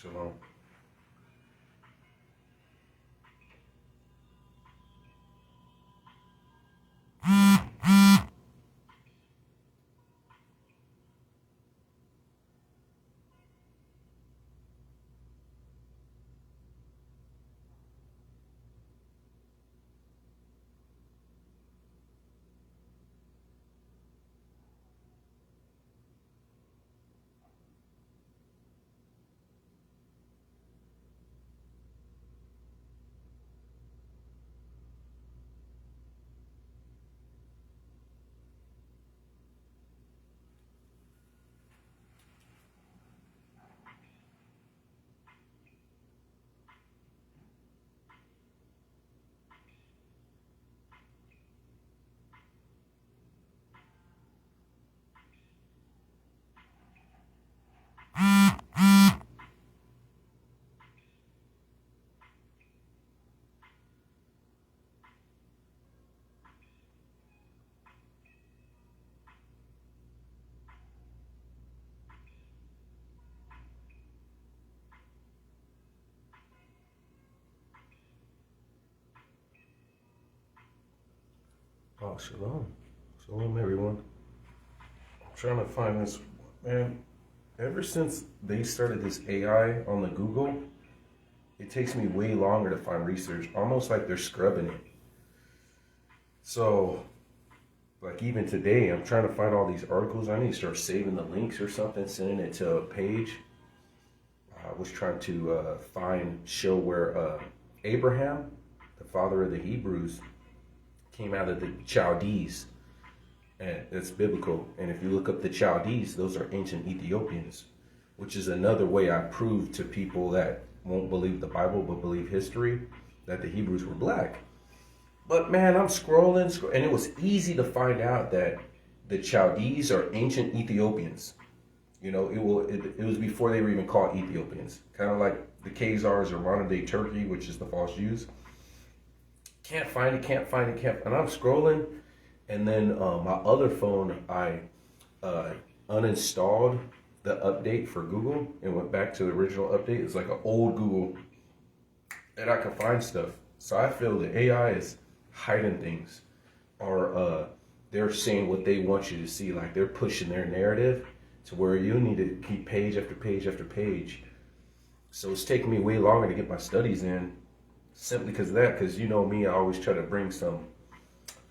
Shalom. Oh, shalom. Shalom, everyone. I'm trying to find this, man. Ever since they started this AI on the Google, it takes me way longer to find research, almost like they're scrubbing it. So, like even today, I'm trying to find all these articles. I need to start saving the links or something, sending it to a page. I was trying to show where Abraham, the father of the Hebrews, came out of the Chaldees, and it's biblical. And if you look up the Chaldees, those are ancient Ethiopians, which is another way I prove to people that won't believe the Bible but believe history that the Hebrews were black. But man, I'm scrolling, and it was easy to find out that the Chaldees are ancient Ethiopians. You know, it was before they were even called Ethiopians, kind of like the Khazars or modern day Turkey, which is the false Jews. Can't find it. And I'm scrolling, and then my other phone, I uninstalled the update for Google and went back to the original update. It's like an old Google, and I can find stuff. So I feel the AI is hiding things, or they're saying what they want you to see. Like they're pushing their narrative to where you need to keep page after page after page. So it's taking me way longer to get my studies in. Simply because of that, because you know me, I always try to bring some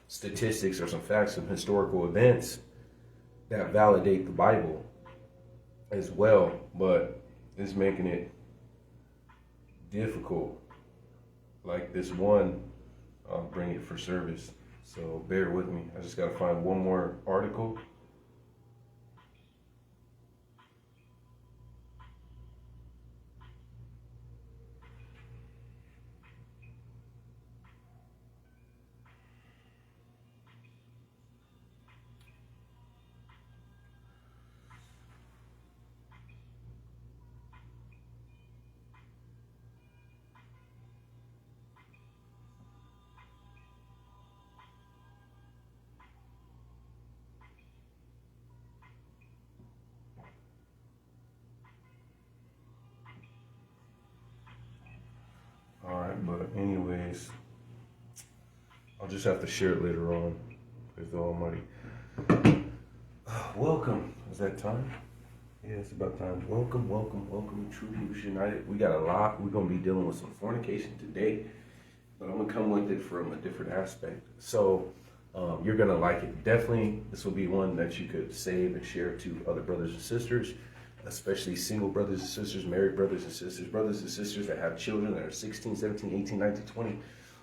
statistics or some facts, some historical events that validate the Bible as well, but it's making it difficult. Like this one, I'll bring it for service, so bear with me. I just got to find one more article. Alright, but anyways, I'll just have to share it later on. Praise the Almighty. Welcome. Is that time? Yeah, it's about time. Welcome, True Hebrews United. We got a lot. We're going to be dealing with some fornication today, but I'm going to come with it from a different aspect. So you're going to like it. Definitely, this will be one that you could save and share to other brothers and sisters, especially single brothers and sisters, married brothers and sisters that have children that are 16, 17, 18, 19, 20.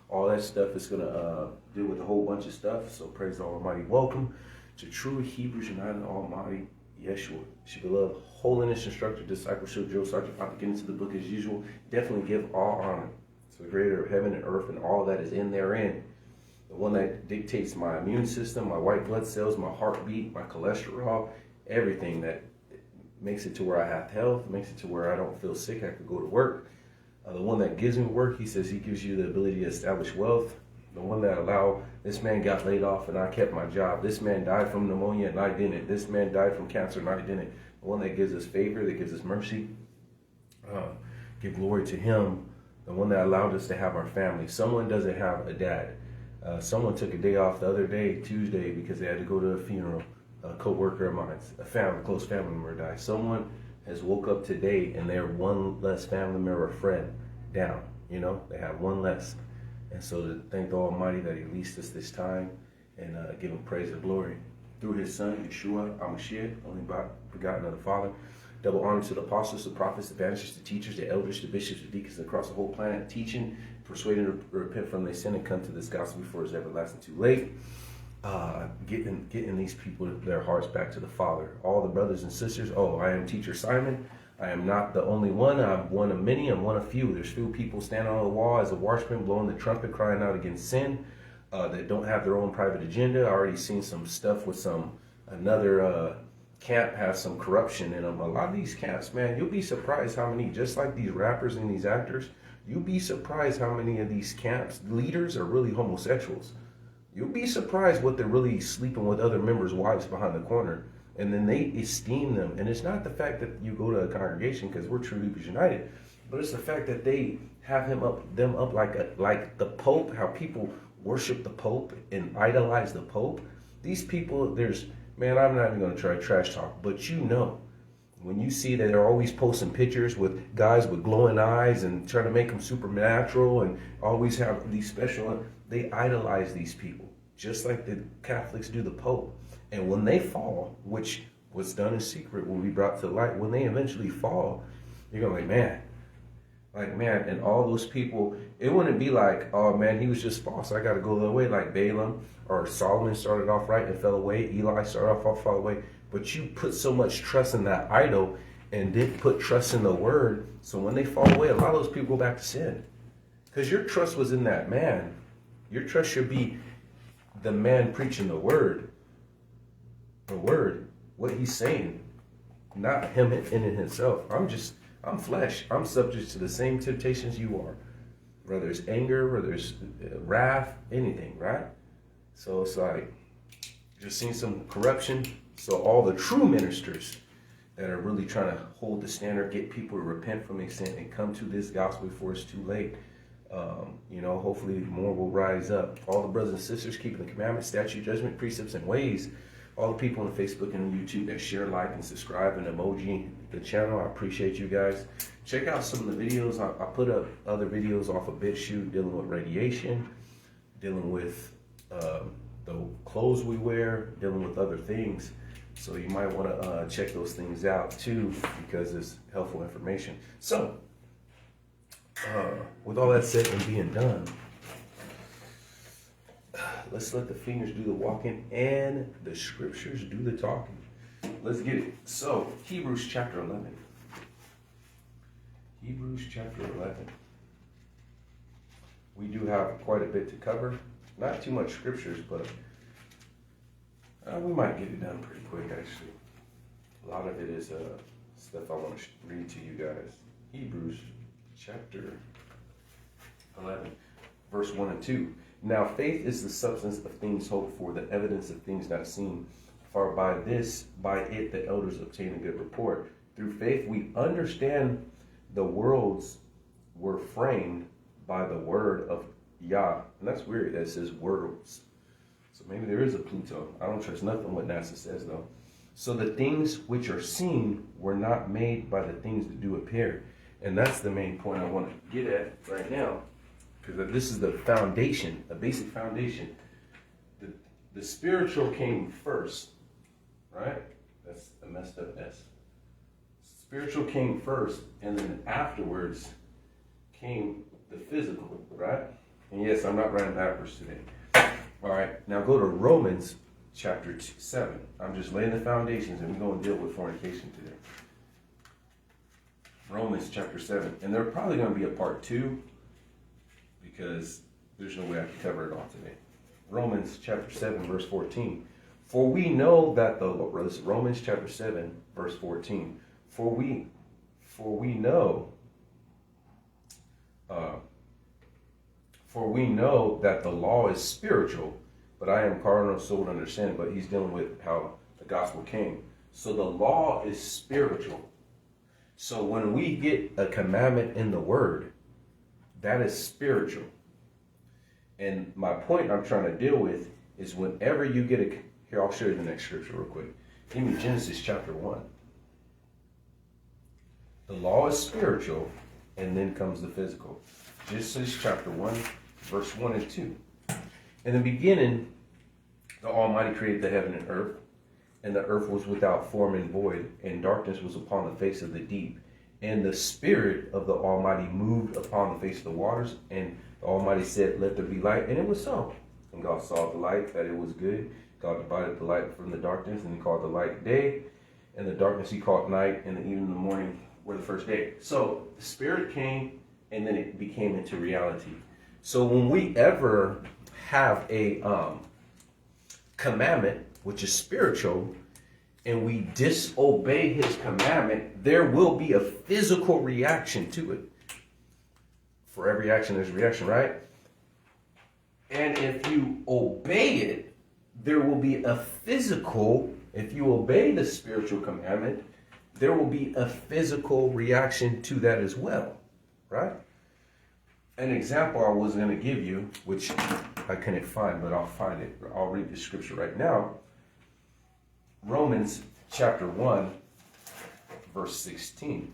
All that stuff is going to deal with a whole bunch of stuff. So praise the Almighty. Welcome to True Hebrews United, Almighty Yeshua. She beloved holiness instructor, discipleship, Joe Sergeant, about to get into the book as usual. Definitely give all honor to the creator of heaven and earth and all that is in therein. The one that dictates my immune system, my white blood cells, my heartbeat, my cholesterol, everything that makes it to where I have health, makes it to where I don't feel sick, I can go to work. The one that gives me work, he says he gives you the ability to establish wealth. The one that allowed, this man got laid off and I kept my job. This man died from pneumonia and I didn't. This man died from cancer and I didn't. The one that gives us favor, that gives us mercy. Give glory to him, the one that allowed us to have our family. Someone doesn't have a dad. Someone took a day off the other day, Tuesday, because they had to go to a funeral. A co-worker of mine, close family member died. Someone has woke up today and they're one less family member or friend down. You know, they have one less. And so to thank the Almighty that he leased us this time and give him praise and glory through his son, Yeshua, HaMashiach, only begotten of the Father. Double honor to the apostles, the prophets, the evangelists, the teachers, the elders, the bishops, the deacons across the whole planet, teaching, persuading to repent from their sin and come to this gospel before it's everlasting too late. Getting these people, their hearts back to the Father. All the brothers and sisters, I am Teacher Simon. I am not the only one. I'm one of many. I'm one of few. There's few people standing on the wall as a watchman, blowing the trumpet, crying out against sin, that don't have their own private agenda. I already seen some stuff with another camp has some corruption in them. A lot of these camps, man, you'll be surprised how many, just like these rappers and these actors, you'll be surprised how many of these camps leaders are really homosexuals. You'll be surprised what they're really sleeping with other members' wives behind the corner. And then they esteem them. And it's not the fact that you go to a congregation, because we're True Believers United, but it's the fact that they have them up like the Pope, how people worship the Pope and idolize the Pope. These people, man, I'm not even going to try trash talk, but you know, when you see that they're always posting pictures with guys with glowing eyes and trying to make them supernatural and always have these special, they idolize these people, just like the Catholics do the Pope. And when they fall, which was done in secret will be brought to light, when they eventually fall, you're going to like, man, and all those people, it wouldn't be like, oh man, he was just false, I got to go the other way, like Balaam or Solomon started off right and fell away, Eli started off fell away. But you put so much trust in that idol and didn't put trust in the word. So when they fall away, a lot of those people go back to sin. Because your trust was in that man. Your trust should be the man preaching the word. The word, what he's saying. Not him in it himself. I'm flesh. I'm subject to the same temptations you are. Whether it's anger, whether it's wrath, anything, right? So it's like, just seeing some corruption. So all the true ministers that are really trying to hold the standard, get people to repent from their sin and come to this gospel before it's too late. Hopefully more will rise up. All the brothers and sisters keeping the commandments, statute, judgment, precepts, and ways. All the people on Facebook and YouTube that share, like, and subscribe and emoji the channel. I appreciate you guys. Check out some of the videos. I put up other videos off of BitChute dealing with radiation, dealing with the clothes we wear, dealing with other things. So you might want to check those things out too, because it's helpful information. So, with all that said and being done, let's let the fingers do the walking and the scriptures do the talking. Let's get it. So, Hebrews chapter 11. Hebrews chapter 11. We do have quite a bit to cover. Not too much scriptures, but we might get it done pretty quick, actually. A lot of it is stuff I want to read to you guys. Hebrews chapter 11, verse 1 and 2. Now faith is the substance of things hoped for, the evidence of things not seen. For by it the elders obtain a good report. Through faith we understand the worlds were framed by the word of Yah. And that's weird that it says worlds. So maybe there is a Pluto. I don't trust nothing what NASA says though. So the things which are seen were not made by the things that do appear. And that's the main point I want to get at right now. Because this is the foundation, a basic foundation. The spiritual came first, right? That's a messed up S. Spiritual came first, and then afterwards came the physical, right? And yes, I'm not writing backwards today. All right, now go to Romans chapter 7. I'm just laying the foundations, and we're going to deal with fornication today. Romans chapter 7. And there's probably going to be a part 2, because there's no way I can cover it all today. Romans chapter 7, verse 14. For we know that this is Romans chapter 7, verse 14. For we know that the law is spiritual, but I am carnal, soul, and understanding. But he's dealing with how the gospel came. So the law is spiritual. So when we get a commandment in the word, that is spiritual. And my point I'm trying to deal with is whenever you get here, I'll show you the next scripture real quick. Give me Genesis chapter 1. The law is spiritual, and then comes the physical. Genesis chapter 1, verse 1 and 2. In the beginning, the Almighty created the heaven and earth, and the earth was without form and void, and darkness was upon the face of the deep. And the Spirit of the Almighty moved upon the face of the waters, and the Almighty said, let there be light, and it was so. And God saw the light, that it was good. God divided the light from the darkness, and he called the light day, and the darkness he called night, and the evening and the morning were the first day. So the Spirit came, and then it became into reality. So when we ever have a commandment, which is spiritual, and we disobey his commandment, there will be a physical reaction to it. For every action, there's a reaction, right? And if you obey it, there will be a physical, if you obey the spiritual commandment, there will be a physical reaction to that as well, right? An example I was going to give you, which I couldn't find, but I'll find it. I'll read the scripture right now. Romans chapter 1, verse 16.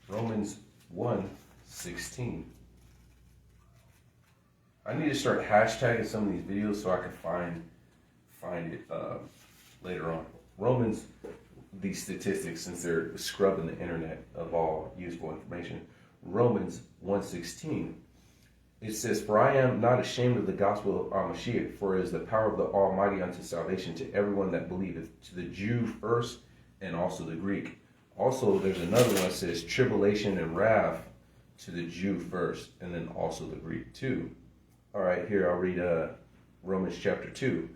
Romans 1:16. I need to start hashtagging some of these videos so I can find it later on. Romans, these statistics, since they're scrubbing the internet of all useful information. Romans 1:16. It says, for I am not ashamed of the gospel of our Mashiach, for it is the power of the Almighty unto salvation to everyone that believeth, to the Jew first, and also the Greek. Also, there's another one that says, tribulation and wrath to the Jew first, and then also the Greek too. All right, here I'll read Romans chapter 2.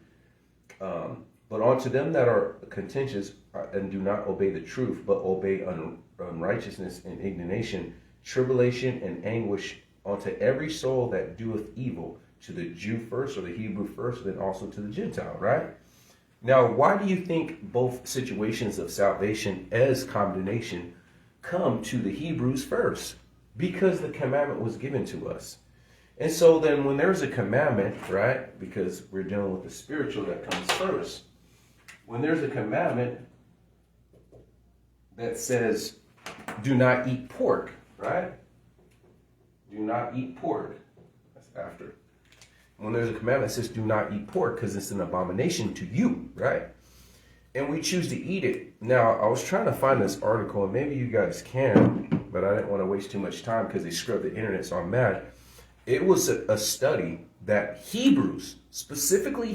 But unto them that are contentious and do not obey the truth, but obey unrighteousness and indignation, tribulation and anguish unto every soul that doeth evil, to the Jew first, or the Hebrew first, and then also to the Gentile, right? Now, why do you think both situations of salvation as condemnation come to the Hebrews first? Because the commandment was given to us. And so then when there's a commandment, right, because we're dealing with the spiritual that comes first, when there's a commandment that says, do not eat pork, right? Do not eat pork. That's after. When there's a commandment that says do not eat pork because it's an abomination to you, right? And we choose to eat it. Now, I was trying to find this article, and maybe you guys can, but I didn't want to waste too much time because they scrubbed the internet, so I'm mad. It was a study that Hebrews, specifically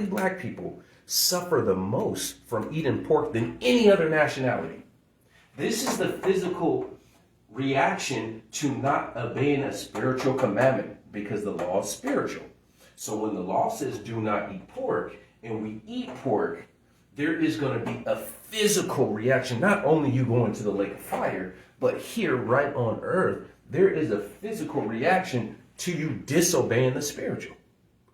black people, suffer the most from eating pork than any other nationality. This is the physical reaction to not obeying a spiritual commandment, because the law is spiritual. So when the law says do not eat pork, and we eat pork, there is going to be a physical reaction. Not only you going to the lake of fire, but here right on earth, there is a physical reaction to you disobeying the spiritual.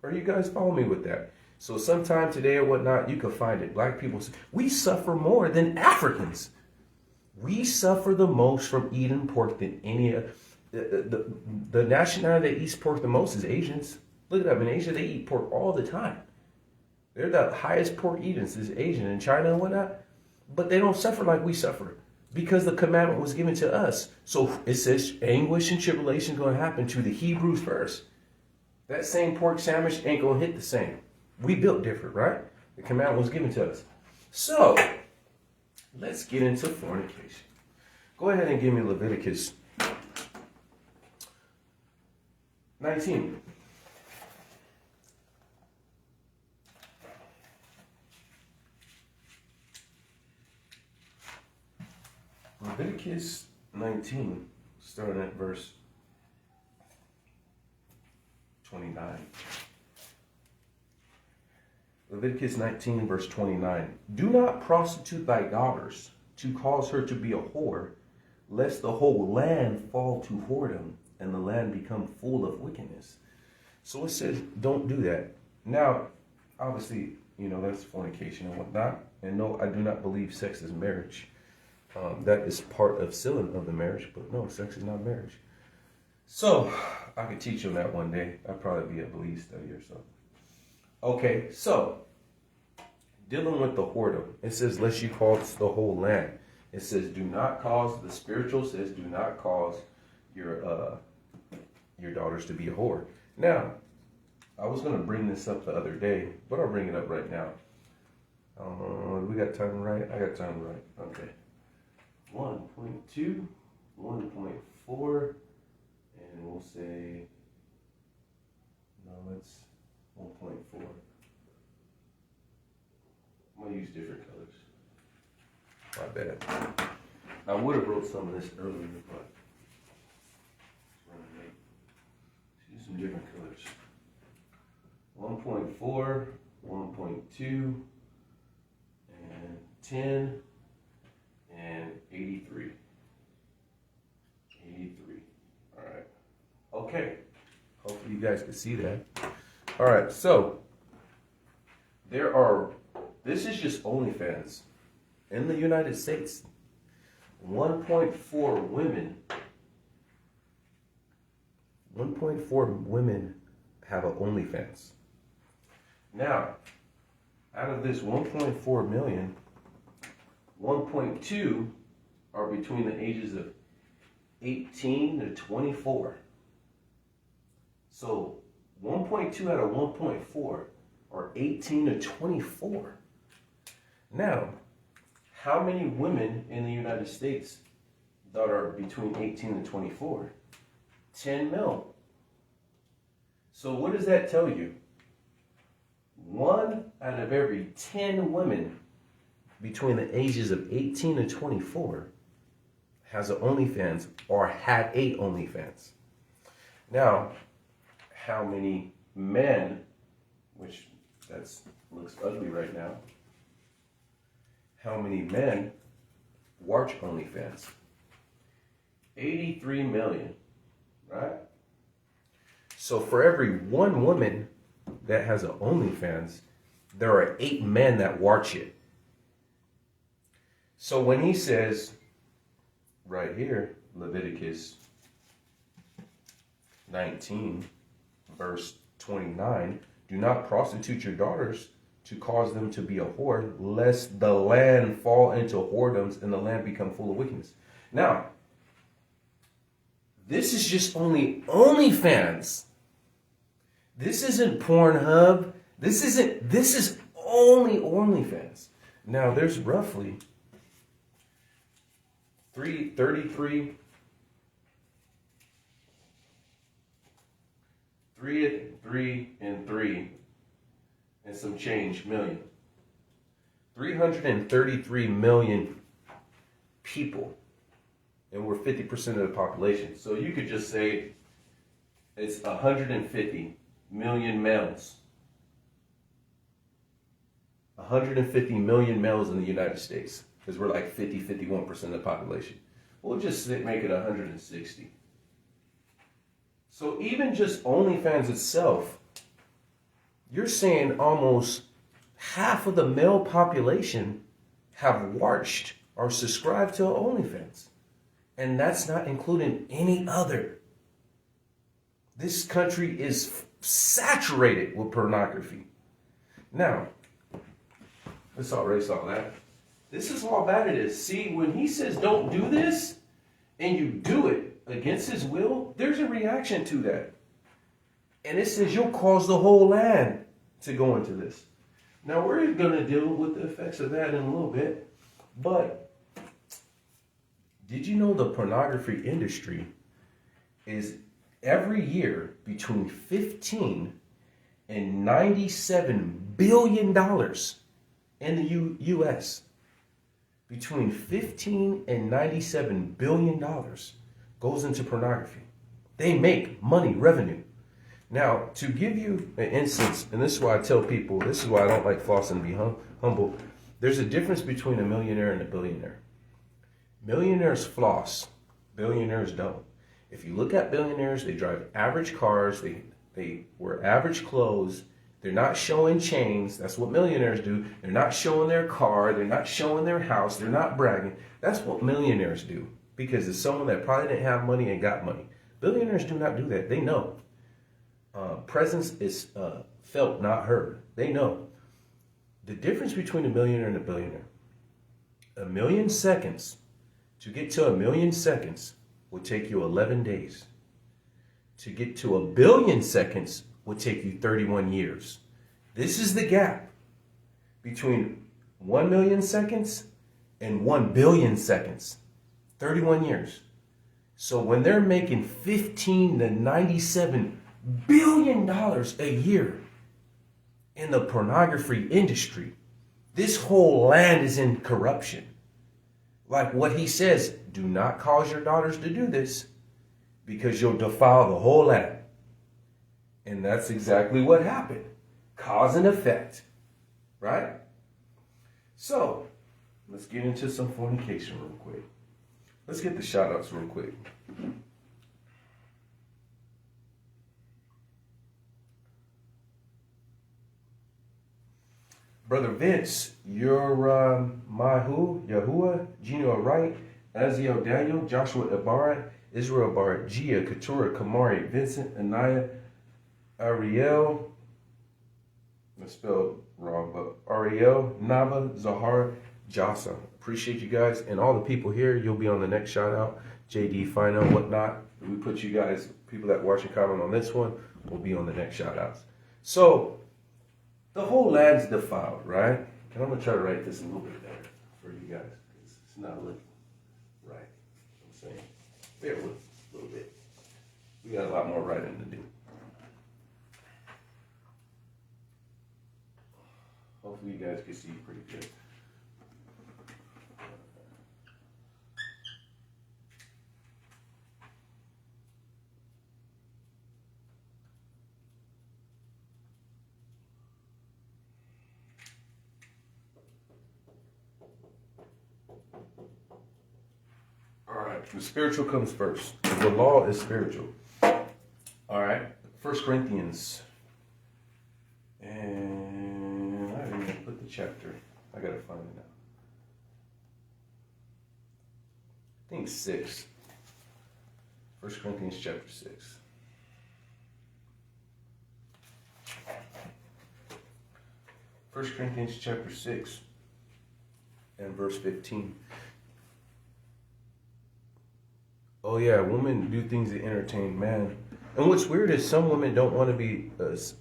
Are you guys following me with that? So sometime today or whatnot, you can find it. Black people, we suffer more than Africans. We suffer the most from eating pork than any of the nationality that eats pork the most is Asians. Look at them. In Asia, they eat pork all the time. They're the highest pork eaters is Asian in China and whatnot. But they don't suffer like we suffer because the commandment was given to us. So it says anguish and tribulation is going to happen to the Hebrews first. That same pork sandwich ain't going to hit the same. We built different, right? The commandment was given to us. So let's get into fornication. Go ahead and give me Leviticus 19. Leviticus 19, starting at verse 29. Leviticus 19, verse 29. Do not prostitute thy daughters to cause her to be a whore, lest the whole land fall to whoredom and the land become full of wickedness. So it says, don't do that. Now, obviously, that's fornication and whatnot. And no, I do not believe sex is marriage. that is part of sealing of the marriage, but no, sex is not marriage. So I could teach on that one day. I'd probably be a belief study or something. Okay, so dealing with the whoredom, it says, lest you cause the whole land. It says, do not cause, the spiritual says, do not cause your daughters to be a whore. Now, I was going to bring this up the other day, but I'll bring it up right now. We got time right? I got time right. Okay. 1.2, 1.4, and we'll say, no, let's 1.4. I'm going to use different colors. My bad. I would have wrote some of this earlier, but it's running late. Let's use some different colors. 1.4, 1.2, and 10, and 83. 83. All right. Okay. Hopefully you guys can see that. All right. So this is just OnlyFans in the United States. 1.4 women have an OnlyFans. Now, out of this 1.4 million, 1.2 are between the ages of 18 to 24. So 1.2 out of 1.4 are 18 to 24. Now, how many women in the United States that are between 18 and 24? 10 mil. So what does that tell you? 1 out of every 10 women between the ages of 18 and 24 has an OnlyFans or had a OnlyFans. Now, how many men, which looks ugly right now, how many men watch OnlyFans? 83 million, right? So for every 1 woman that has an OnlyFans, there are 8 men that watch it. So when he says, right here, Leviticus 19, verse 29, do not prostitute your daughters to cause them to be a whore, lest the land fall into whoredoms and the land become full of wickedness. Now, this is just only OnlyFans. This isn't Pornhub. This is only OnlyFans. Now, there's roughly 33 and some change million. 333 million people. And we're 50% of the population. So you could just say it's 150 million males. 150 million males in the United States. Because we're like 51% of the population. We'll just make it 160. So even just OnlyFans itself, you're saying almost half of the male population have watched or subscribed to OnlyFans. And that's not including any other. This country is saturated with pornography. Now, let's already saw that. This is how bad it is. See, when he says don't do this, and you do it against his will, there's a reaction to that. And it says you'll cause the whole land to go into this. Now, we're going to deal with the effects of that in a little bit. But did you know the pornography industry is every year between $15 and $97 billion in the U.S.? Between $15 and $97 billion goes into pornography. They make money, revenue. Now, to give you an instance, and this is why I tell people, this is why I don't like floss and be humble. There's a difference between a millionaire and a billionaire. Millionaires floss, billionaires don't. If you look at billionaires, they drive average cars, they wear average clothes, They're not showing chains. That's what millionaires do. They're not showing their car. They're not showing their house. They're not bragging. That's what millionaires do, because it's someone that probably didn't have money and got money. Billionaires do not do that. They know. Presence is felt, not heard. They know. The difference between a millionaire and a billionaire. 1 million seconds, to get to 1 million seconds will take you 11 days. To get to 1 billion seconds would take you 31 years. This is the gap between 1 million seconds and 1 billion seconds. 31 years. So when they're making $15 to $97 billion a year in the pornography industry, this whole land is in corruption. Like what he says, do not cause your daughters to do this, because you'll defile the whole land. And that's exactly what happened. Cause and effect. Right? So, let's get into some fornication real quick. Let's get the shout outs real quick. Brother Vince, you're Yahuwah, Gino Wright, Aziel Daniel, Joshua Ibarra, Israel Bar, Gia, Katura, Kamari, Vincent, Anaya, Ariel, I spelled wrong, but Ariel, Nava, Zahara, Jasa. Appreciate you guys and all the people here. You'll be on the next shout out. JD, Fino, whatnot. We put you guys, people that watch and comment on this one, will be on the next shout outs. So, the whole land's defiled, right? And I'm going to try to write this a little bit better for you guys, because it's not looking right. I'm saying, bear with us a little bit. We got a lot more writing to do. Hopefully you guys can see pretty good. All right, the spiritual comes first. The law is spiritual. All right, 1 Corinthians. And I didn't even put the chapter. I got to find it now. I think 6. 1 Corinthians chapter 6. First Corinthians chapter 6 and verse 15. Oh yeah, women do things to entertain man. And what's weird is some women don't want to be, what's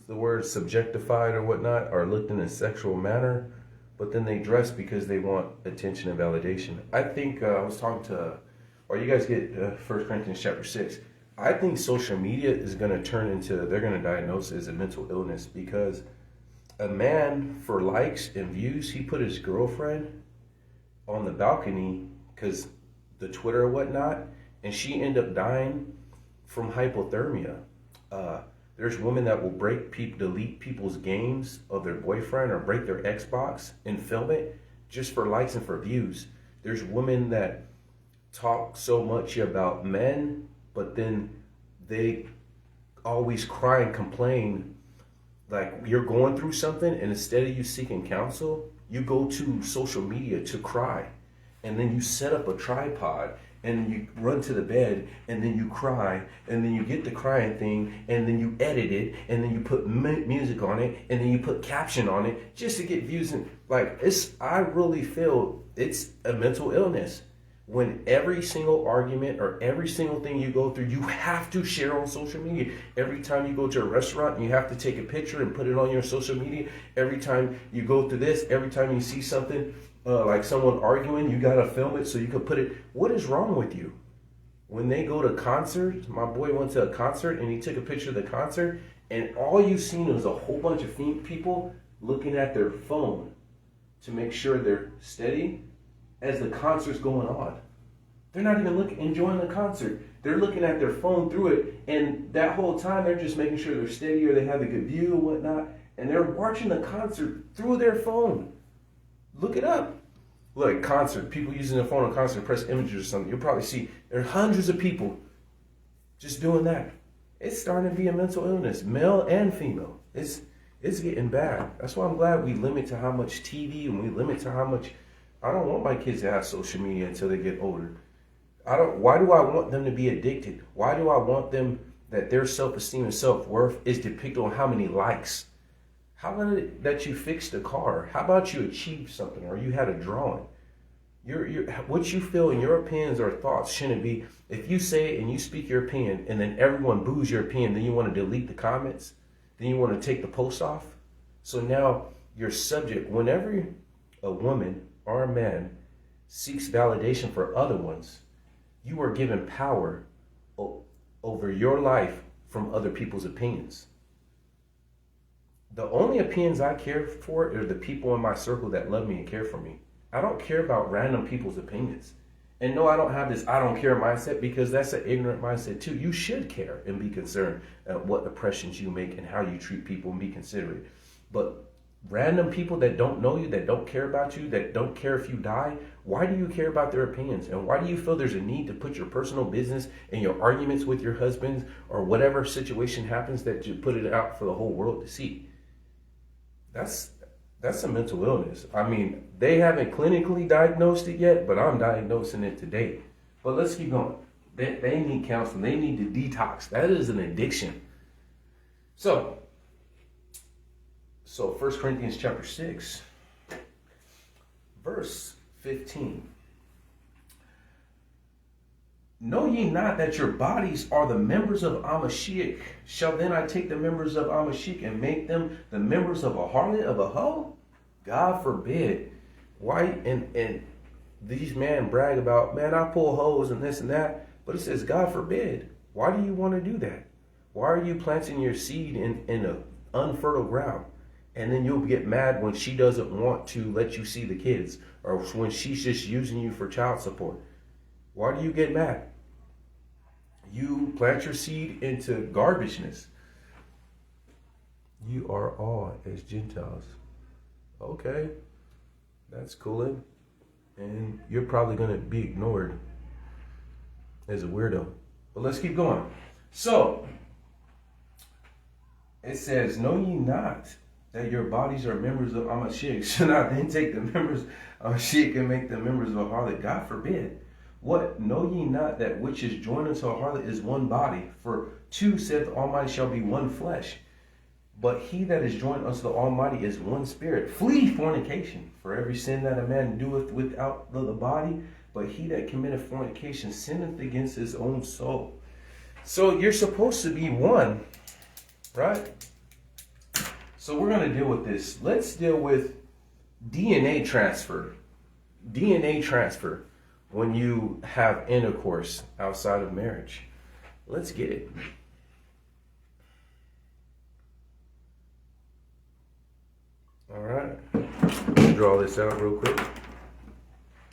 the word, subjectified or whatnot, or looked in a sexual manner, but then they dress because they want attention and validation. I think, I was talking to, or you guys get 1 Corinthians chapter 6. I think social media is going to turn into, they're going to diagnose it as a mental illness, because a man, for likes and views, he put his girlfriend on the balcony because the Twitter or whatnot, and she ended up dying from hypothermia. There's women that will delete people's games of their boyfriend or break their Xbox and film it just for likes and for views. There's women that talk so much about men, but then they always cry and complain. Like, you're going through something, and instead of you seeking counsel, you go to social media to cry. And then you set up a tripod, and you run to the bed, and then you cry, and then you get the crying thing, and then you edit it, and then you put music on it, and then you put caption on it, just to get views. And like, I really feel it's a mental illness. When every single argument or every single thing you go through, you have to share on social media. Every time you go to a restaurant, you have to take a picture and put it on your social media. Every time you go through this, every time you see something, like someone arguing, you got to film it so you can put it. What is wrong with you? When they go to concerts, my boy went to a concert and he took a picture of the concert, and all you seen was a whole bunch of people looking at their phone to make sure they're steady as the concert's going on. They're not even enjoying the concert. They're looking at their phone through it, and that whole time they're just making sure they're steady or they have a good view and whatnot, and they're watching the concert through their phone. Look it up. Look, concert, people using their phone on concert, press images or something. You'll probably see there are hundreds of people just doing that. It's starting to be a mental illness, male and female. It's getting bad. That's why I'm glad we limit to how much TV and we limit to how much. I don't want my kids to have social media until they get older. Why do I want them to be addicted? Why do I want them that their self-esteem and self-worth is depicted on how many likes? How about it that you fixed a car? How about you achieved something or you had a drawing? What you feel in your opinions or thoughts shouldn't be, if you say it and you speak your opinion and then everyone boos your opinion, then you want to delete the comments, then you want to take the post off. So now you're subject, whenever a woman or a man seeks validation for other ones, you are given power over your life from other people's opinions. The only opinions I care for are the people in my circle that love me and care for me. I don't care about random people's opinions. And no, I don't have this I don't care mindset, because that's an ignorant mindset too. You should care and be concerned at what impressions you make and how you treat people and be considerate. But random people that don't know you, that don't care about you, that don't care if you die, why do you care about their opinions? And why do you feel there's a need to put your personal business and your arguments with your husband or whatever situation happens that you put it out for the whole world to see? That's a mental illness. I mean, they haven't clinically diagnosed it yet, but I'm diagnosing it today. But let's keep going. They need counseling. They need to detox. That is an addiction. So 1 Corinthians chapter 6, verse 15. Know ye not that your bodies are the members of Amashiach? Shall then I take the members of Amashiach and make them the members of a harlot, of a hoe? God forbid. Why? And these men brag about, man, I pull hoes and this and that. But it says, God forbid. Why do you want to do that? Why are you planting your seed in an unfertile ground? And then you'll get mad when she doesn't want to let you see the kids, or when she's just using you for child support. Why do you get mad? You plant your seed into garbageness. You are all as Gentiles. Okay, that's cool. And you're probably going to be ignored as a weirdo. But let's keep going. So, it says, know ye not that your bodies are members of Amashiach? Should I then take the members of Amashiach and make them members of a harlot? God forbid. What? Know ye not that which is joined unto a harlot is one body? For two, saith the Almighty, shall be one flesh. But he that is joined unto the Almighty is one spirit. Flee fornication. For every sin that a man doeth without the body, but he that committeth fornication sinneth against his own soul. So you're supposed to be one, right? So we're going to deal with this. Let's deal with DNA transfer. DNA transfer when you have intercourse outside of marriage. Let's get it. All right. Let's draw this out real quick.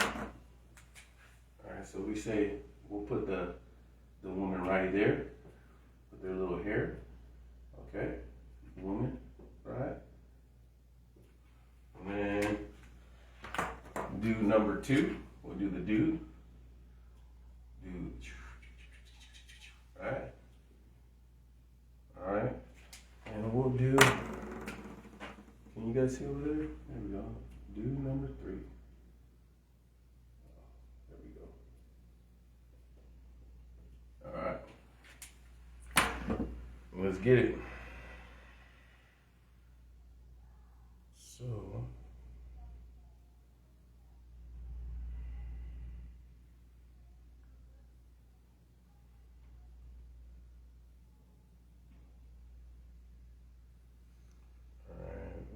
All right, so we say we'll put the woman right there with their little hair. Okay. Woman, right? And then dude number 2. We'll do the dude. Dude. Right? All right. And we'll do, can you guys see over there? There we go. Dude number 3. There we go. All right. Let's get it. So,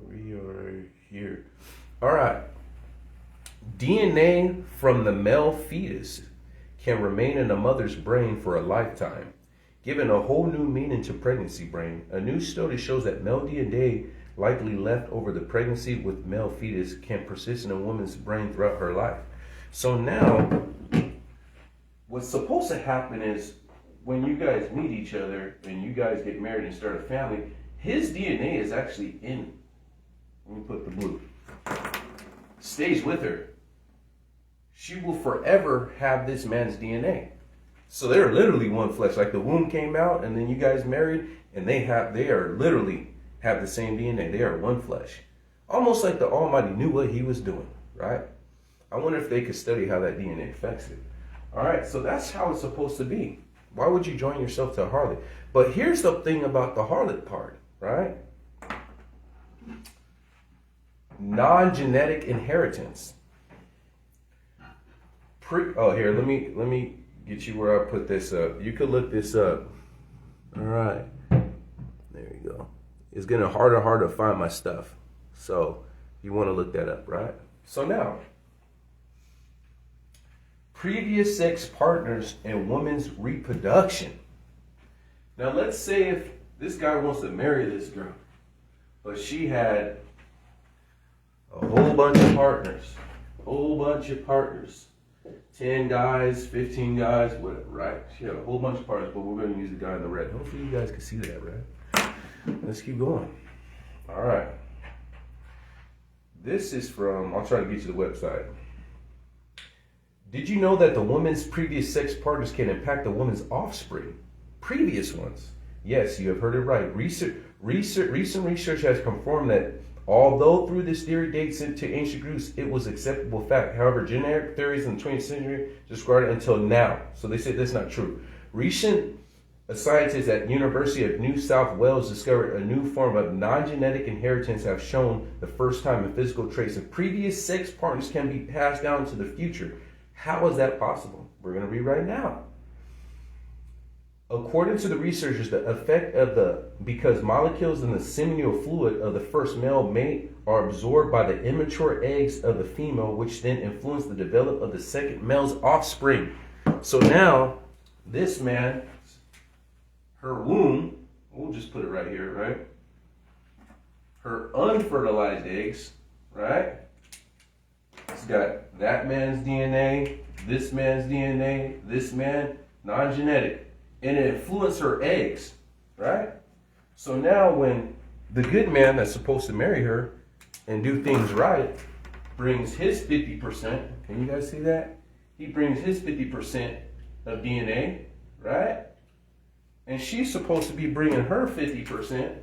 we are here. All right. DNA from the male fetus can remain in a mother's brain for a lifetime, giving a whole new meaning to pregnancy brain. A new study shows that male DNA likely left over the pregnancy with male fetus can persist in a woman's brain throughout her life. So now, what's supposed to happen is when you guys meet each other and you guys get married and start a family, his DNA is actually in, let me put the blue, stays with her. She will forever have this man's DNA. So they're literally one flesh. Like the womb came out and then you guys married, and they are literally have the same DNA. They are one flesh. Almost like the Almighty knew what he was doing, right? I wonder if they could study how that DNA affects it. All right, so that's how it's supposed to be. Why would you join yourself to a harlot? But here's the thing about the harlot part, right? Non-genetic inheritance. Here, let me get you where I put this up. You could look this up. All right, there you go. It's getting harder and harder to find my stuff, so you want to look that up, right? So now, previous sex partners and women's reproduction. Now let's say if this guy wants to marry this girl, but she had a whole bunch of partners, 10 guys, 15 guys, whatever, right? She had a whole bunch of partners, but we're going to use the guy in the red. Hopefully you guys can see that, right? Let's keep going. All right. This is from, I'll try to get you the website. Did you know that the woman's previous sex partners can impact the woman's offspring? Previous ones. Yes, you have heard it right. Recent research has confirmed that although through this theory dates into ancient Greece, it was acceptable fact. However, generic theories in the 20th century discarded until now. So they said that's not true. Recent scientists at University of New South Wales discovered a new form of non-genetic inheritance have shown the first time a physical trace of previous sex partners can be passed down to the future. How is that possible? We're going to read right now. According to the researchers, the effect of because molecules in the seminal fluid of the first male mate are absorbed by the immature eggs of the female, which then influence the development of the second male's offspring. So now, this man, her womb, we'll just put it right here, right? Her unfertilized eggs, right? It's got that man's DNA, this man's DNA, this man, non-genetic. And it influenced her eggs, right? So now when the good man that's supposed to marry her and do things right brings his 50%, can you guys see that? He brings his 50% of DNA, right? And she's supposed to be bringing her 50%,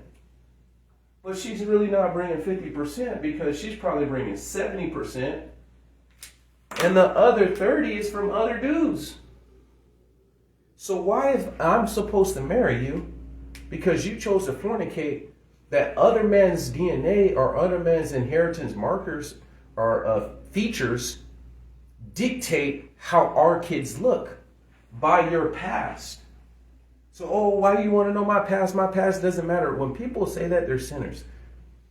but she's really not bringing 50% because she's probably bringing 70%. And the other 30 is from other dudes. So why, if I'm supposed to marry you because you chose to fornicate, that other man's DNA or other man's inheritance markers or features dictate how our kids look by your past? So, why do you want to know my past? My past doesn't matter. When people say that, they're sinners.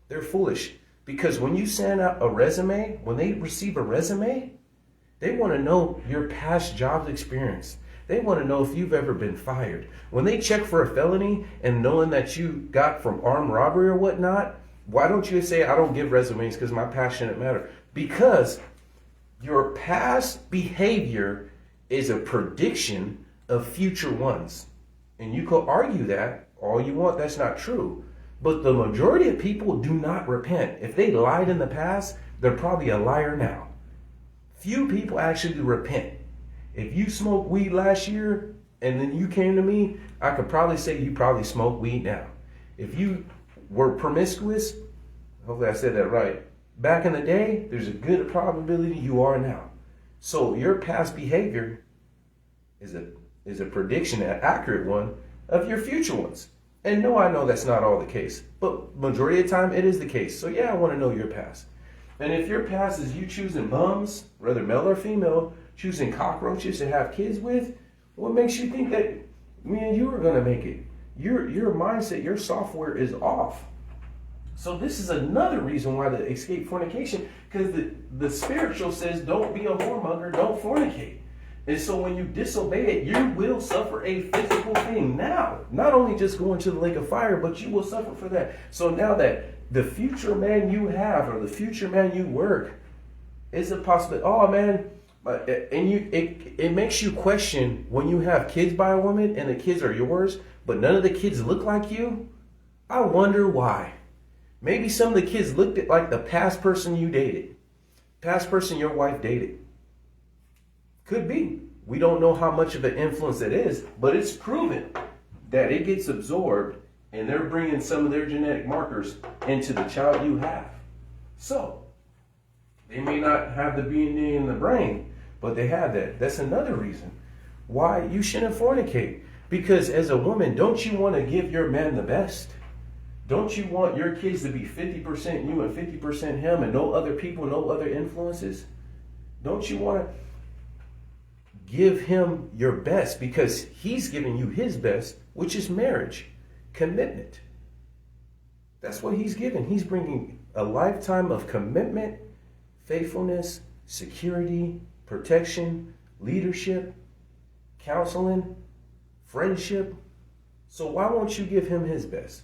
They're foolish. Because when you send out a resume, when they receive a resume, they want to know your past job experience. They want to know if you've ever been fired. When they check for a felony and knowing that you got from armed robbery or whatnot, why don't you say, I don't give resumes because my past shouldn't matter? Because your past behavior is a prediction of future ones. And you could argue that all you want, that's not true. But the majority of people do not repent. If they lied in the past, they're probably a liar now. Few people actually repent. If you smoked weed last year and then you came to me, I could probably say you probably smoke weed now. If you were promiscuous, hopefully I said that right, back in the day, there's a good probability you are now. So your past behavior is a prediction, an accurate one, of your future ones. And no, I know that's not all the case, but majority of the time it is the case. So yeah, I want to know your past. And if your past is you choosing bums, whether male or female, choosing cockroaches to have kids with, what makes you think that me and you are going to make it? Your mindset, your software is off. So this is another reason why to escape fornication, because the spiritual says don't be a whoremonger, don't fornicate. And so when you disobey it, you will suffer a physical thing. Now, not only just going to the lake of fire, but you will suffer for that. So now that the future man you have or the future man you work is a possibility. Oh man, it makes you question when you have kids by a woman and the kids are yours, but none of the kids look like you. I wonder why. Maybe some of the kids looked like the past person you dated, past person your wife dated. Could be. We don't know how much of an influence it is, but it's proven that it gets absorbed and they're bringing some of their genetic markers into the child you have. So, they may not have the DNA in the brain, but they have that. That's another reason why you shouldn't fornicate. Because as a woman, don't you want to give your man the best? Don't you want your kids to be 50% you and 50% him and no other people, no other influences? Don't you want to give him your best because he's giving you his best, which is marriage, commitment. That's what he's giving. He's bringing a lifetime of commitment, faithfulness, security, protection, leadership, counseling, friendship. So why won't you give him his best?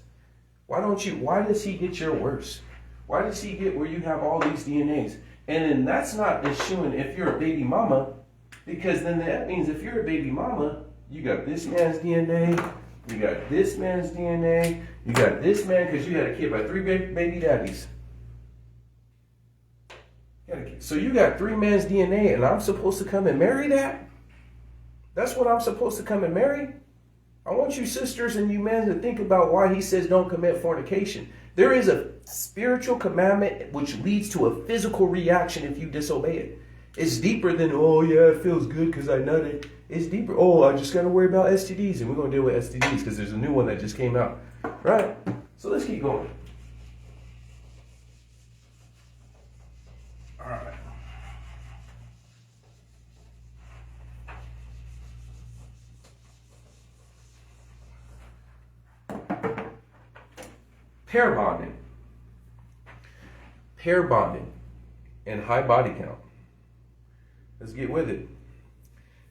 Why does he get your worst? Why does he get where you have all these DNAs? And then that's not eschewing if you're a baby mama, because then that means if you're a baby mama, you got this man's DNA, you got this man's DNA, you got this man because you had a kid by 3 baby daddies. So you got 3 men's DNA and I'm supposed to come and marry that? That's what I'm supposed to come and marry? I want you sisters and you men to think about why he says don't commit fornication. There is a spiritual commandment which leads to a physical reaction if you disobey it. It's deeper than, oh yeah, it feels good because I nutted. It's deeper. Oh, I just got to worry about STDs, and we're going to deal with STDs because there's a new one that just came out. Right? So let's keep going. All right. Pair bonding. Pair bonding and high body count. Let's get with it.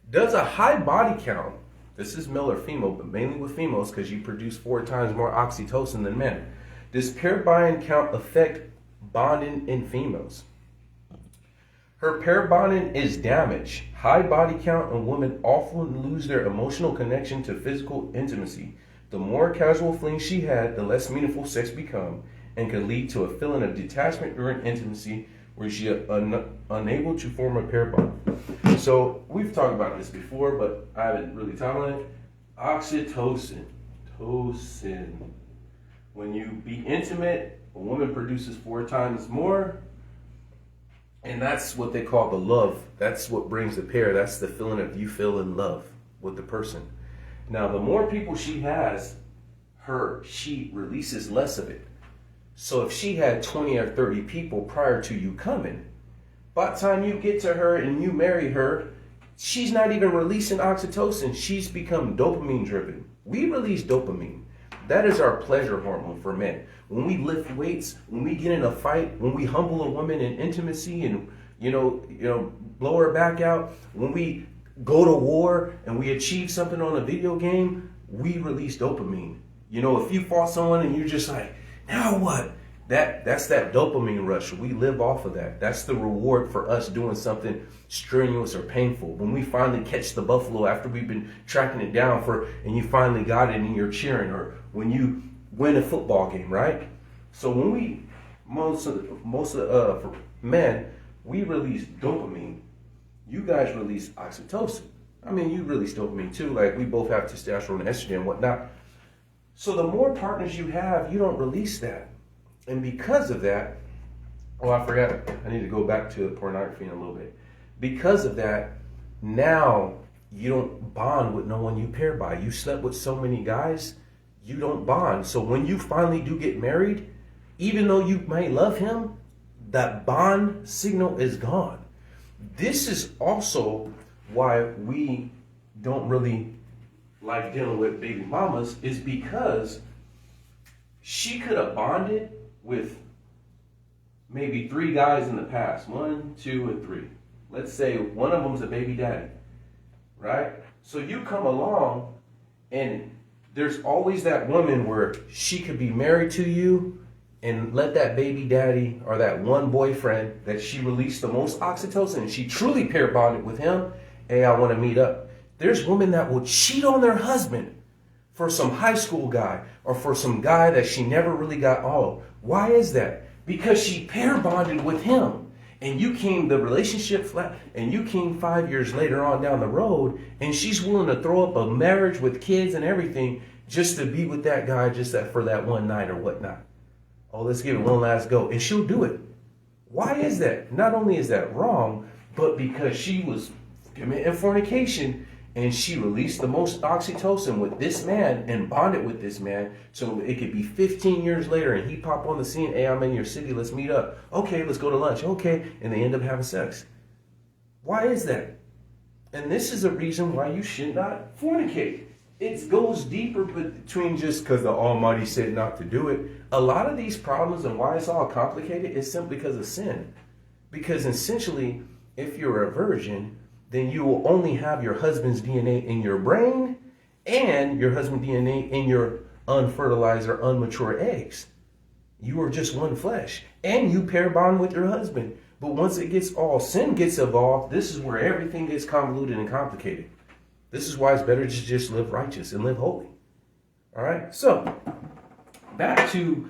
Does a high body count, this is male or female, but mainly with females because you produce 4 times more oxytocin than men. Does pair bonding count affect bonding in females? Her pair bonding is damaged. High body count and women often lose their emotional connection to physical intimacy. The more casual flings she had, the less meaningful sex become and can lead to a feeling of detachment during intimacy where she is unable to form a pair bond. So we've talked about this before, but I haven't really talked about it. Oxytocin. When you be intimate, a woman produces 4 times more. And that's what they call the love. That's what brings the pair. That's the feeling of you feel in love with the person. Now, the more people she has, she releases less of it. So if she had 20 or 30 people prior to you coming, by the time you get to her and you marry her, she's not even releasing oxytocin. She's become dopamine driven. We release dopamine. That is our pleasure hormone for men. When we lift weights, when we get in a fight, when we humble a woman in intimacy and, blow her back out, when we go to war and we achieve something on a video game, we release dopamine. If you fought someone and you're just like, now what? That's that dopamine rush. We live off of that. That's the reward for us doing something strenuous or painful. When we finally catch the buffalo after we've been tracking it down and you finally got it and you're cheering, or when you win a football game, right? So when for men, we release dopamine. You guys release oxytocin. I mean, you release dopamine too. Like we both have testosterone and estrogen and whatnot. So the more partners you have, you don't release that. And because of that, I forgot, I need to go back to pornography in a little bit. Because of that, now you don't bond with no one you pair by. You slept with so many guys, you don't bond. So when you finally do get married, even though you might love him, that bond signal is gone. This is also why we don't really like dealing with baby mamas, is because she could have bonded with maybe 3 guys in the past, 1, 2, and 3. Let's say one of them's a baby daddy, right? So you come along and there's always that woman where she could be married to you and let that baby daddy or that one boyfriend that she released the most oxytocin and she truly pair bonded with him, hey, I want to meet up. There's women that will cheat on their husband for some high school guy or for some guy that she never really got all. Why is that? Because she pair bonded with him. and the relationship flat, and you came 5 years later on down the road, and she's willing to throw up a marriage with kids and everything just to be with that guy, for that one night or whatnot. Oh, let's give it one last go. And she'll do it. Why is that? Not only is that wrong, but because she was committing fornication, and she released the most oxytocin with this man and bonded with this man, so it could be 15 years later and he pop on the scene, hey, I'm in your city, let's meet up. Okay, let's go to lunch. Okay, and they end up having sex. Why is that? And this is a reason why you should not fornicate. It goes deeper between just because the Almighty said not to do it. A lot of these problems and why it's all complicated is simply because of sin. Because essentially, if you're a virgin, then you will only have your husband's DNA in your brain and your husband's DNA in your unfertilized or unmature eggs. You are just one flesh. And you pair bond with your husband. But once sin gets involved, this is where everything gets convoluted and complicated. This is why it's better to just live righteous and live holy. All right? So, back to,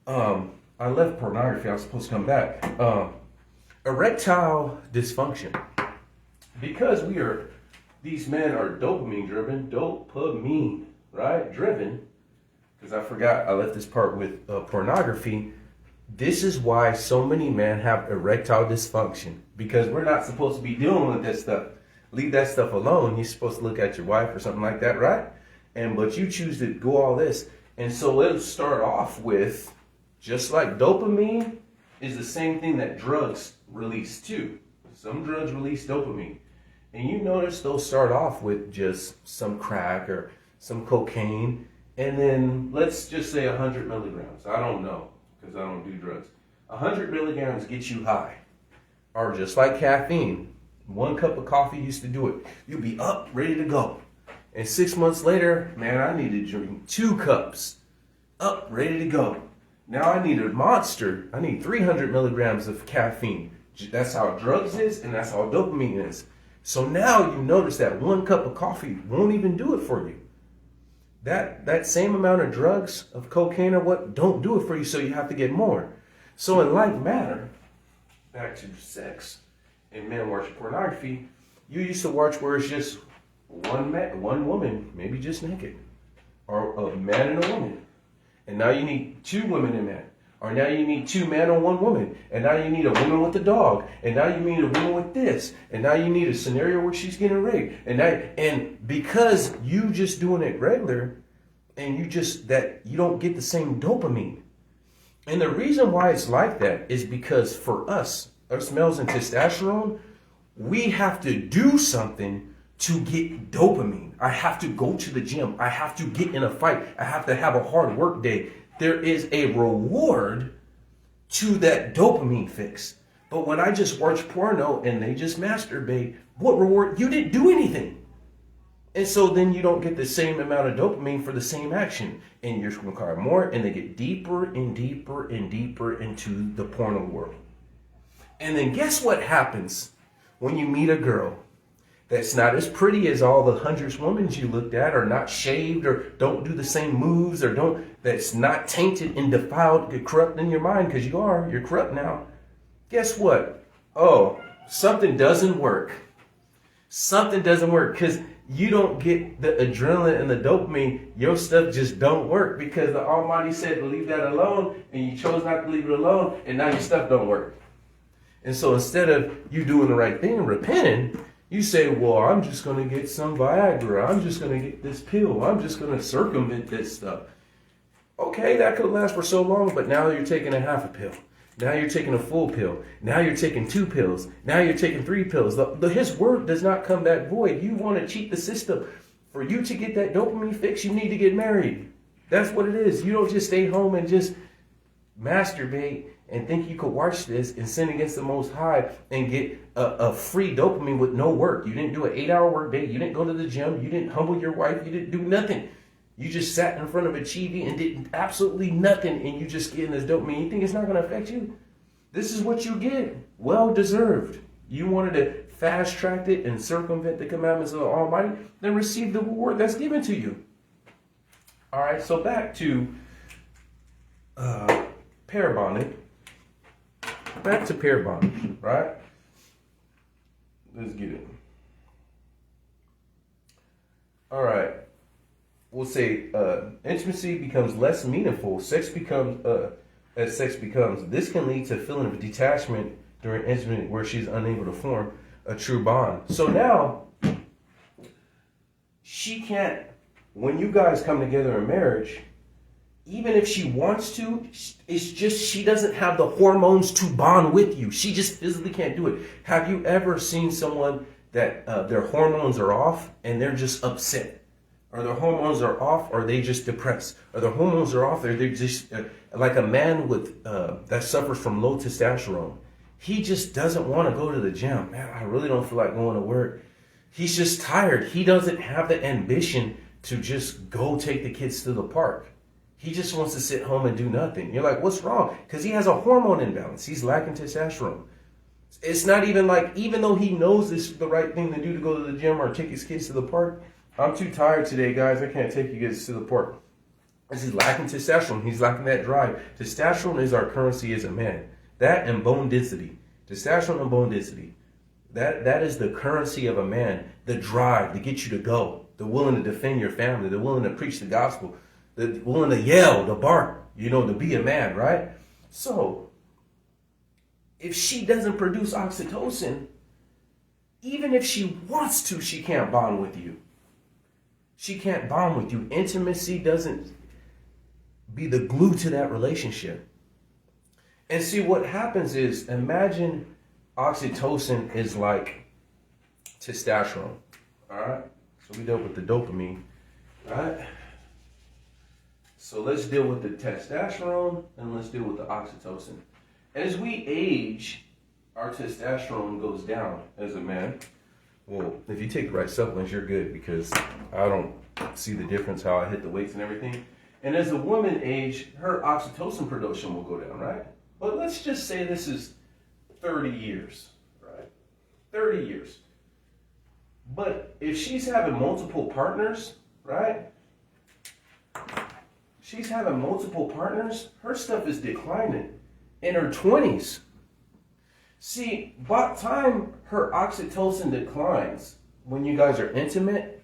I left pornography. I was supposed to come back. Erectile dysfunction. Because these men are dopamine driven, right? Driven. Because I forgot, I left this part with pornography. This is why so many men have erectile dysfunction. Because we're not supposed to be dealing with that stuff. Leave that stuff alone. You're supposed to look at your wife or something like that, right? But you choose to go all this. And so it'll start off with, just like dopamine is the same thing that drugs release too. Some drugs release dopamine. And you notice they'll start off with just some crack or some cocaine. And then let's just say 100 milligrams. I don't know because I don't do drugs. 100 milligrams gets you high. Or just like caffeine. 1 cup of coffee used to do it. You'll be up, ready to go. And 6 months later, man, I need to drink 2 cups. Up, ready to go. Now I need a monster. I need 300 milligrams of caffeine. That's how drugs is, and that's how dopamine is. So now you notice that 1 cup of coffee won't even do it for you. That same amount of drugs, of cocaine or what, don't do it for you, so you have to get more. So in like manner, back to sex, and men watch pornography, you used to watch where it's just one woman, maybe just naked, or a man and a woman. And now you need 2 women and men. Or now you need 2 men on 1 woman. And now you need a woman with a dog. And now you need a woman with this. And now you need a scenario where she's getting raped. And because you just doing it regular, and you don't get the same dopamine. And the reason why it's like that is because for us males and testosterone, we have to do something to get dopamine. I have to go to the gym. I have to get in a fight. I have to have a hard work day. There is a reward to that dopamine fix. But when I just watch porno and they just masturbate, what reward? You didn't do anything. And so then you don't get the same amount of dopamine for the same action. And you're going to require more, and they get deeper and deeper and deeper into the porno world. And then guess what happens when you meet a girl that's not as pretty as all the hundreds of women you looked at, or not shaved, or don't do the same moves, or that's not tainted and defiled, get corrupt in your mind, because you're corrupt now. Guess what? Oh, something doesn't work. Something doesn't work because you don't get the adrenaline and the dopamine. Your stuff just don't work because the Almighty said to leave that alone, and you chose not to leave it alone, and now your stuff don't work. And so instead of you doing the right thing and repenting, you say, well, I'm just going to get some Viagra. I'm just going to get this pill. I'm just going to circumvent this stuff. Okay, that could last for so long, but now you're taking a half a pill. Now you're taking a full pill. Now you're taking 2 pills. Now you're taking 3 pills. His word does not come back void. You want to cheat the system. For you to get that dopamine fix, you need to get married. That's what it is. You don't just stay home and just masturbate and think you could watch this and sin against the Most High and get a free dopamine with no work. You didn't do an 8-hour work day. You didn't go to the gym. You didn't humble your wife. You didn't do nothing. You just sat in front of a TV and did absolutely nothing, and you just getting this dopamine. You think it's not going to affect you? This is what you get. Well deserved. You wanted to fast track it and circumvent the commandments of the Almighty, then receive the reward that's given to you. All right, so back to pair bonding. Back to pair bondage, right? Let's get it. All right. We'll say intimacy becomes less meaningful. As sex becomes, this can lead to a feeling of detachment during intimacy where she's unable to form a true bond. So now, she can't, when you guys come together in marriage, even if she wants to, it's just she doesn't have the hormones to bond with you. She just physically can't do it. Have you ever seen someone that their hormones are off and they're just upset? Or their hormones are off, or they just depressed? Or their hormones are off, or they're just like a man with that suffers from low testosterone. He just doesn't want to go to the gym. Man, I really don't feel like going to work. He's just tired. He doesn't have the ambition to just go take the kids to the park. He just wants to sit home and do nothing. You're like, what's wrong? Because he has a hormone imbalance. He's lacking testosterone. It's not even like, even though he knows this is the right thing to do to go to the gym or take his kids to the park, I'm too tired today, guys. I can't take you guys to the park. He's lacking testosterone. He's lacking that drive. Testosterone is our currency as a man. That and bone density. Testosterone and bone density. That is the currency of a man. The drive to get you to go. The willing to defend your family. The willing to preach the gospel. The willing to yell, to bark, to be a man, right? So, if she doesn't produce oxytocin, even if she wants to, she can't bond with you. She can't bond with you. Intimacy doesn't be the glue to that relationship. And see, what happens is, imagine oxytocin is like testosterone, all right? So we dealt with the dopamine, right? So let's deal with the testosterone and let's deal with the oxytocin. As we age, our testosterone goes down as a man. Well, if you take the right supplements, you're good, because I don't see the difference how I hit the weights and everything. And as a woman age, her oxytocin production will go down, right? But let's just say this is 30 years, right? 30 years. But if she's having multiple partners, right? She's having multiple partners, her stuff is declining in her 20s. See, by the time her oxytocin declines, when you guys are intimate,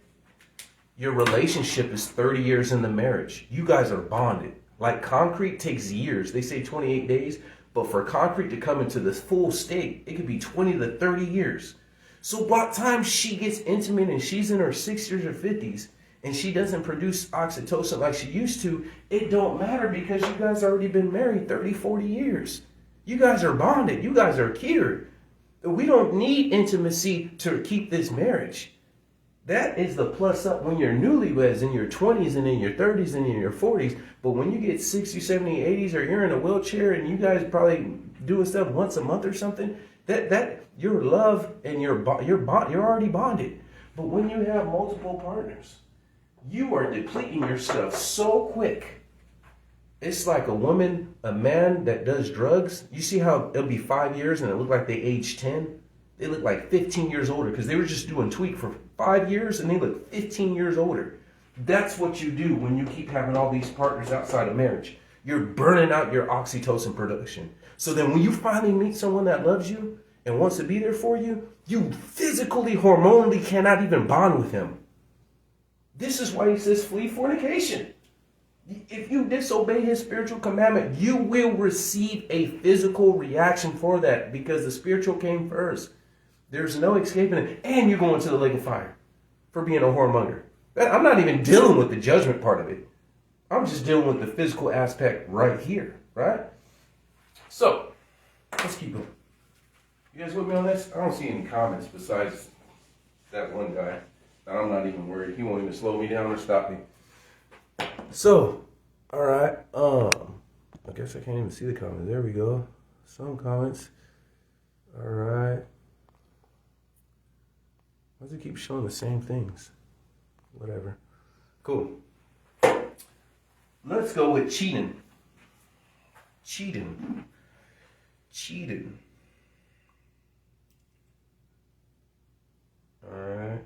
your relationship is 30 years in the marriage. You guys are bonded. Like concrete takes years. They say 28 days, but for concrete to come into this full state, it could be 20 to 30 years. So by the time she gets intimate and she's in her 60s or 50s, and she doesn't produce oxytocin like she used to, it don't matter, because you guys already been married 30, 40 years. You guys are bonded. You guys are cured. We don't need intimacy to keep this marriage. That is the plus up when you're newlyweds in your 20s and in your 30s and in your 40s. But when you get 60, 70, 80s, or you're in a wheelchair and you guys probably doing stuff once a month or something, that your love and you're already bonded. But when you have multiple partners, you are depleting your stuff so quick. It's like a man that does drugs. You see how it'll be 5 years and it look like they age 10? They look like 15 years older because they were just doing tweak for 5 years and they look 15 years older. That's what you do when you keep having all these partners outside of marriage. You're burning out your oxytocin production. So then when you finally meet someone that loves you and wants to be there for you, you physically, hormonally cannot even bond with him. This is why he says flee fornication. If you disobey his spiritual commandment, you will receive a physical reaction for that, because the spiritual came first. There's no escaping it. And you're going to the lake of fire for being a whoremonger. I'm not even dealing with the judgment part of it. I'm just dealing with the physical aspect right here, right? So, let's keep going. You guys with me on this? I don't see any comments besides that one guy. I'm not even worried. He won't even slow me down or stop me. So, all right. I guess I can't even see the comments. There we go. Some comments. All right. Why does it keep showing the same things? Whatever. Cool. Let's go with cheating. Cheating. All right.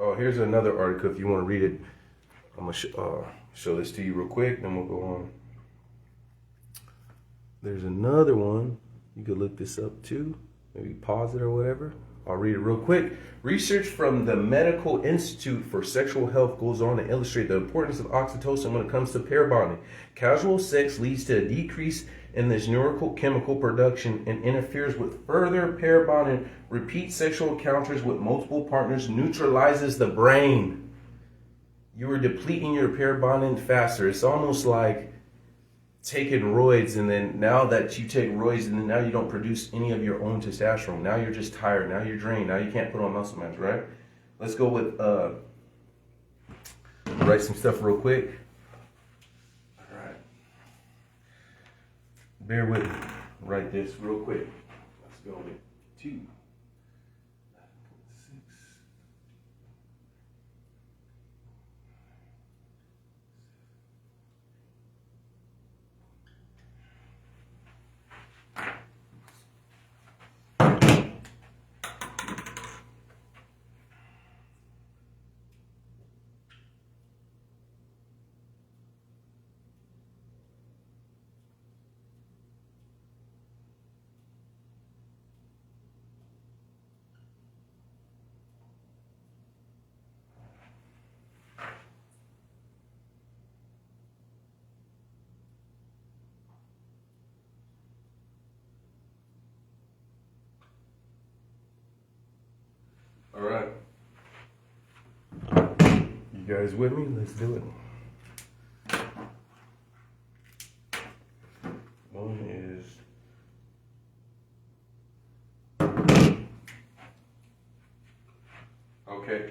Oh, here's another article if you want to read it. I'm going to show this to you real quick, then we'll go on. There's another one. You could look this up too. Maybe pause it or whatever. I'll read it real quick. Research from the Medical Institute for Sexual Health goes on to illustrate the importance of oxytocin when it comes to pair bonding. Casual sex leads to a decrease in this neurochemical production and interferes with further pair bonding. Repeat sexual encounters with multiple partners neutralizes the brain. You are depleting your pair bonding faster. It's almost like taking roids, and then now that you take roids, and then now you don't produce any of your own testosterone. Now you're just tired. Now you're drained. Now you can't put on muscle mass, right? Let's go with write some stuff real quick. All right. Bear with me. Write this real quick. Let's go with 2. All right. You guys with me? Let's do it. One is okay.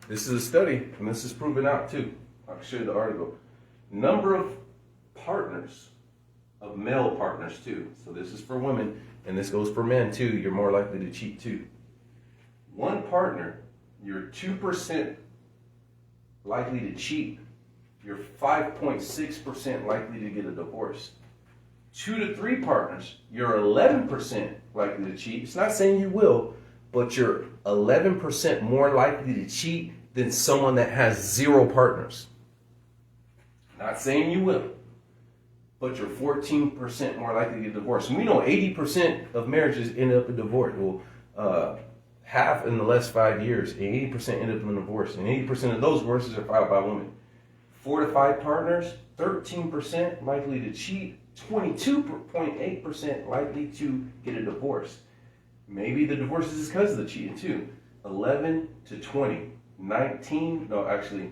This is a study, and this is proven out too. I'll show you the article. Number of partners, of male partners too. So this is for women, and this goes for men too. You're more likely to cheat too. One partner, you're 2% likely to cheat. You're 5.6% likely to get a divorce. 2 to 3 partners, you're 11% likely to cheat. It's not saying you will, but you're 11% more likely to cheat than someone that has 0 partners. Not saying you will, but you're 14% more likely to get divorced. And we know 80% of marriages end up in divorce. Well, half in the last 5 years, and 80% end up in divorce. And 80% of those divorces are filed by women. 4 to 5 partners, 13% likely to cheat, 22.8% likely to get a divorce. Maybe the divorce is because of the cheating too. 11 to 20, 19, no, actually,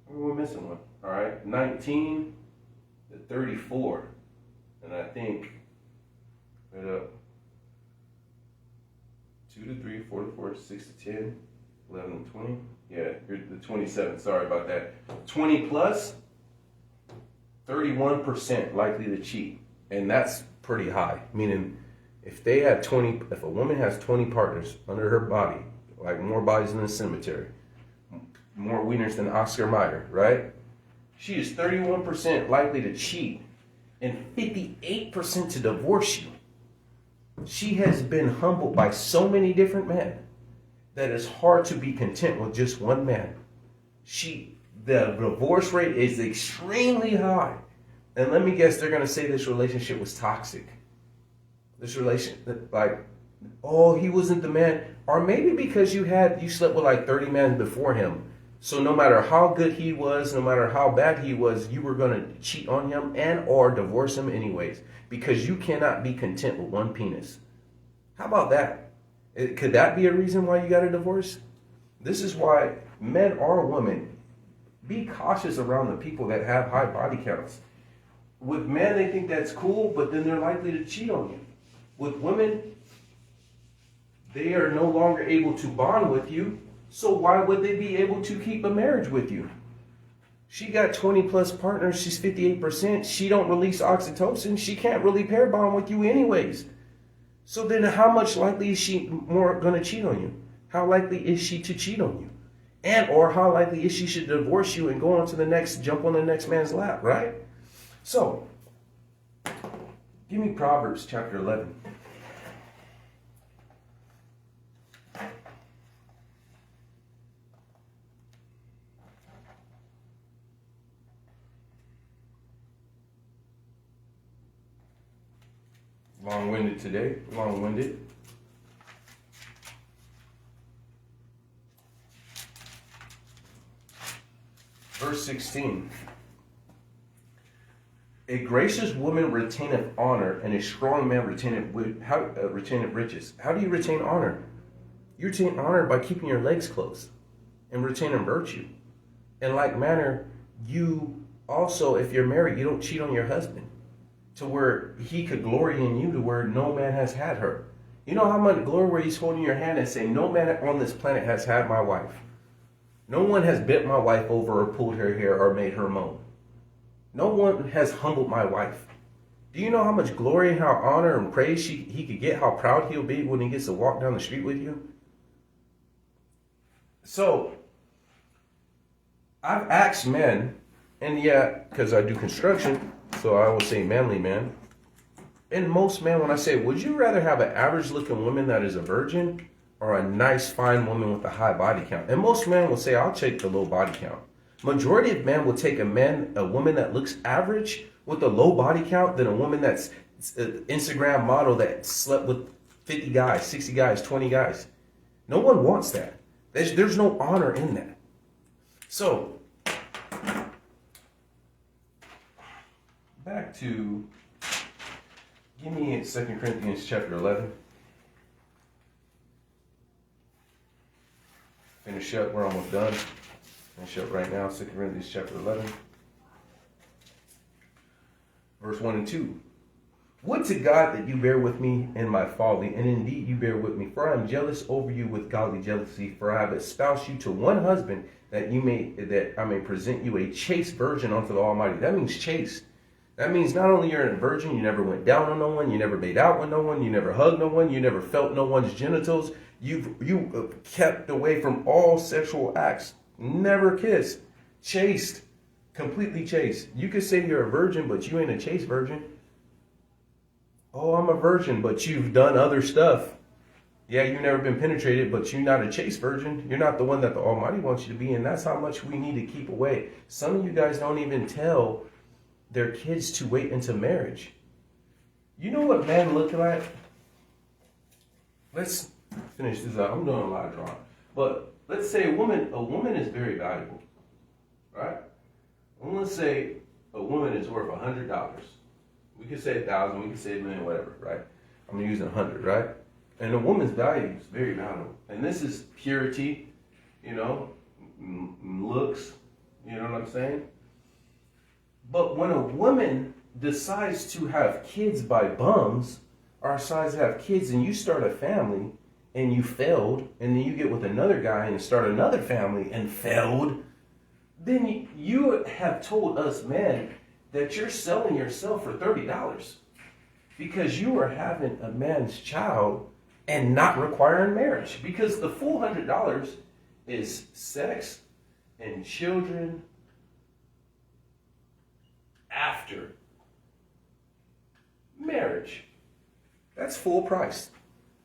we're missing one. All right, 19 to 34, and I think right up. 2 to 3, 4 to 4, 6 to 10, 11 to 20. Yeah, you're the 27. Sorry about that. 20 plus, 31% likely to cheat. And that's pretty high. Meaning, if they have 20, if a woman has 20 partners under her body, like more bodies in the cemetery, more wieners than Oscar Mayer, right? She is 31% likely to cheat and 58% to divorce you. She has been humbled by so many different men that it's hard to be content with just one man. The divorce rate is extremely high. And let me guess, they're going to say this relationship was toxic. This relation, like, oh, he wasn't the man. Or maybe because you slept with like 30 men before him. So no matter how good he was, no matter how bad he was, you were going to cheat on him and or divorce him anyways. Because you cannot be content with one penis. How about that? Could that be a reason why you got a divorce? This is why men or women, be cautious around the people that have high body counts. With men, they think that's cool, but then they're likely to cheat on you. With women, they are no longer able to bond with you, so why would they be able to keep a marriage with you? She got 20 plus partners, she's 58%, she don't release oxytocin, she can't really pair bond with you anyways. So then how much likely is she more going to cheat on you? How likely is she to cheat on you? And or how likely is she to divorce you and go on to the next, jump on the next man's lap, right? So, give me Proverbs chapter 11. Long-winded today. Long-winded. Verse 16. A gracious woman retaineth honor, and a strong man retaineth riches. How do you retain honor? You retain honor by keeping your legs closed and retaining virtue. In like manner, you also, if you're married, you don't cheat on your husband to where he could glory in you to where no man has had her. You know how much glory where he's holding your hand and saying, no man on this planet has had my wife. No one has bent my wife over or pulled her hair or made her moan. No one has humbled my wife. Do you know how much glory and how honor and praise he could get, how proud he'll be when he gets to walk down the street with you? So, I've asked men, and yeah, because I do construction, so I always say manly man. And most men, when I say, would you rather have an average looking woman that is a virgin or a nice fine woman with a high body count? And most men will say, I'll take the low body count. Majority of men will take a woman that looks average with a low body count than a woman that's an Instagram model that slept with 50 guys, 60 guys, 20 guys. No one wants that. There's no honor in that. So, back to, give me 2 Corinthians chapter 11. Finish up, we're almost done. Finish up right now, 2 Corinthians chapter 11. Verse 1 and 2. Would to God that you bear with me in my folly, and indeed you bear with me, for I am jealous over you with godly jealousy, for I have espoused you to one husband, that I may present you a chaste virgin unto the Almighty. That means chaste. That means not only you're a virgin, you never went down on no one, you never made out with no one, you never hugged no one, you never felt no one's genitals, you kept away from all sexual acts, never kissed, chaste, completely chaste. You could say you're a virgin, but you ain't a chaste virgin. Oh, I'm a virgin, but you've done other stuff. Yeah, you've never been penetrated, but you're not a chaste virgin. You're not the one that the Almighty wants you to be, and that's how much we need to keep away. Some of you guys don't even tell their kids to wait into marriage. You know what men look like? Let's finish this up. I'm doing a lot of drawing. But let's say a woman is very valuable, right? And let's say a woman is worth $100. We could say 1,000, we could say 1,000,000, whatever, right? I'm using 100, right? And a woman's value is very valuable. And this is purity, looks, you know what I'm saying? But when a woman decides to have kids by bums, or decides to have kids and you start a family and you failed, and then you get with another guy and start another family and failed, then you have told us men that you're selling yourself for $30 because you are having a man's child and not requiring marriage, because the full $100 is sex and children after marriage. That's full price.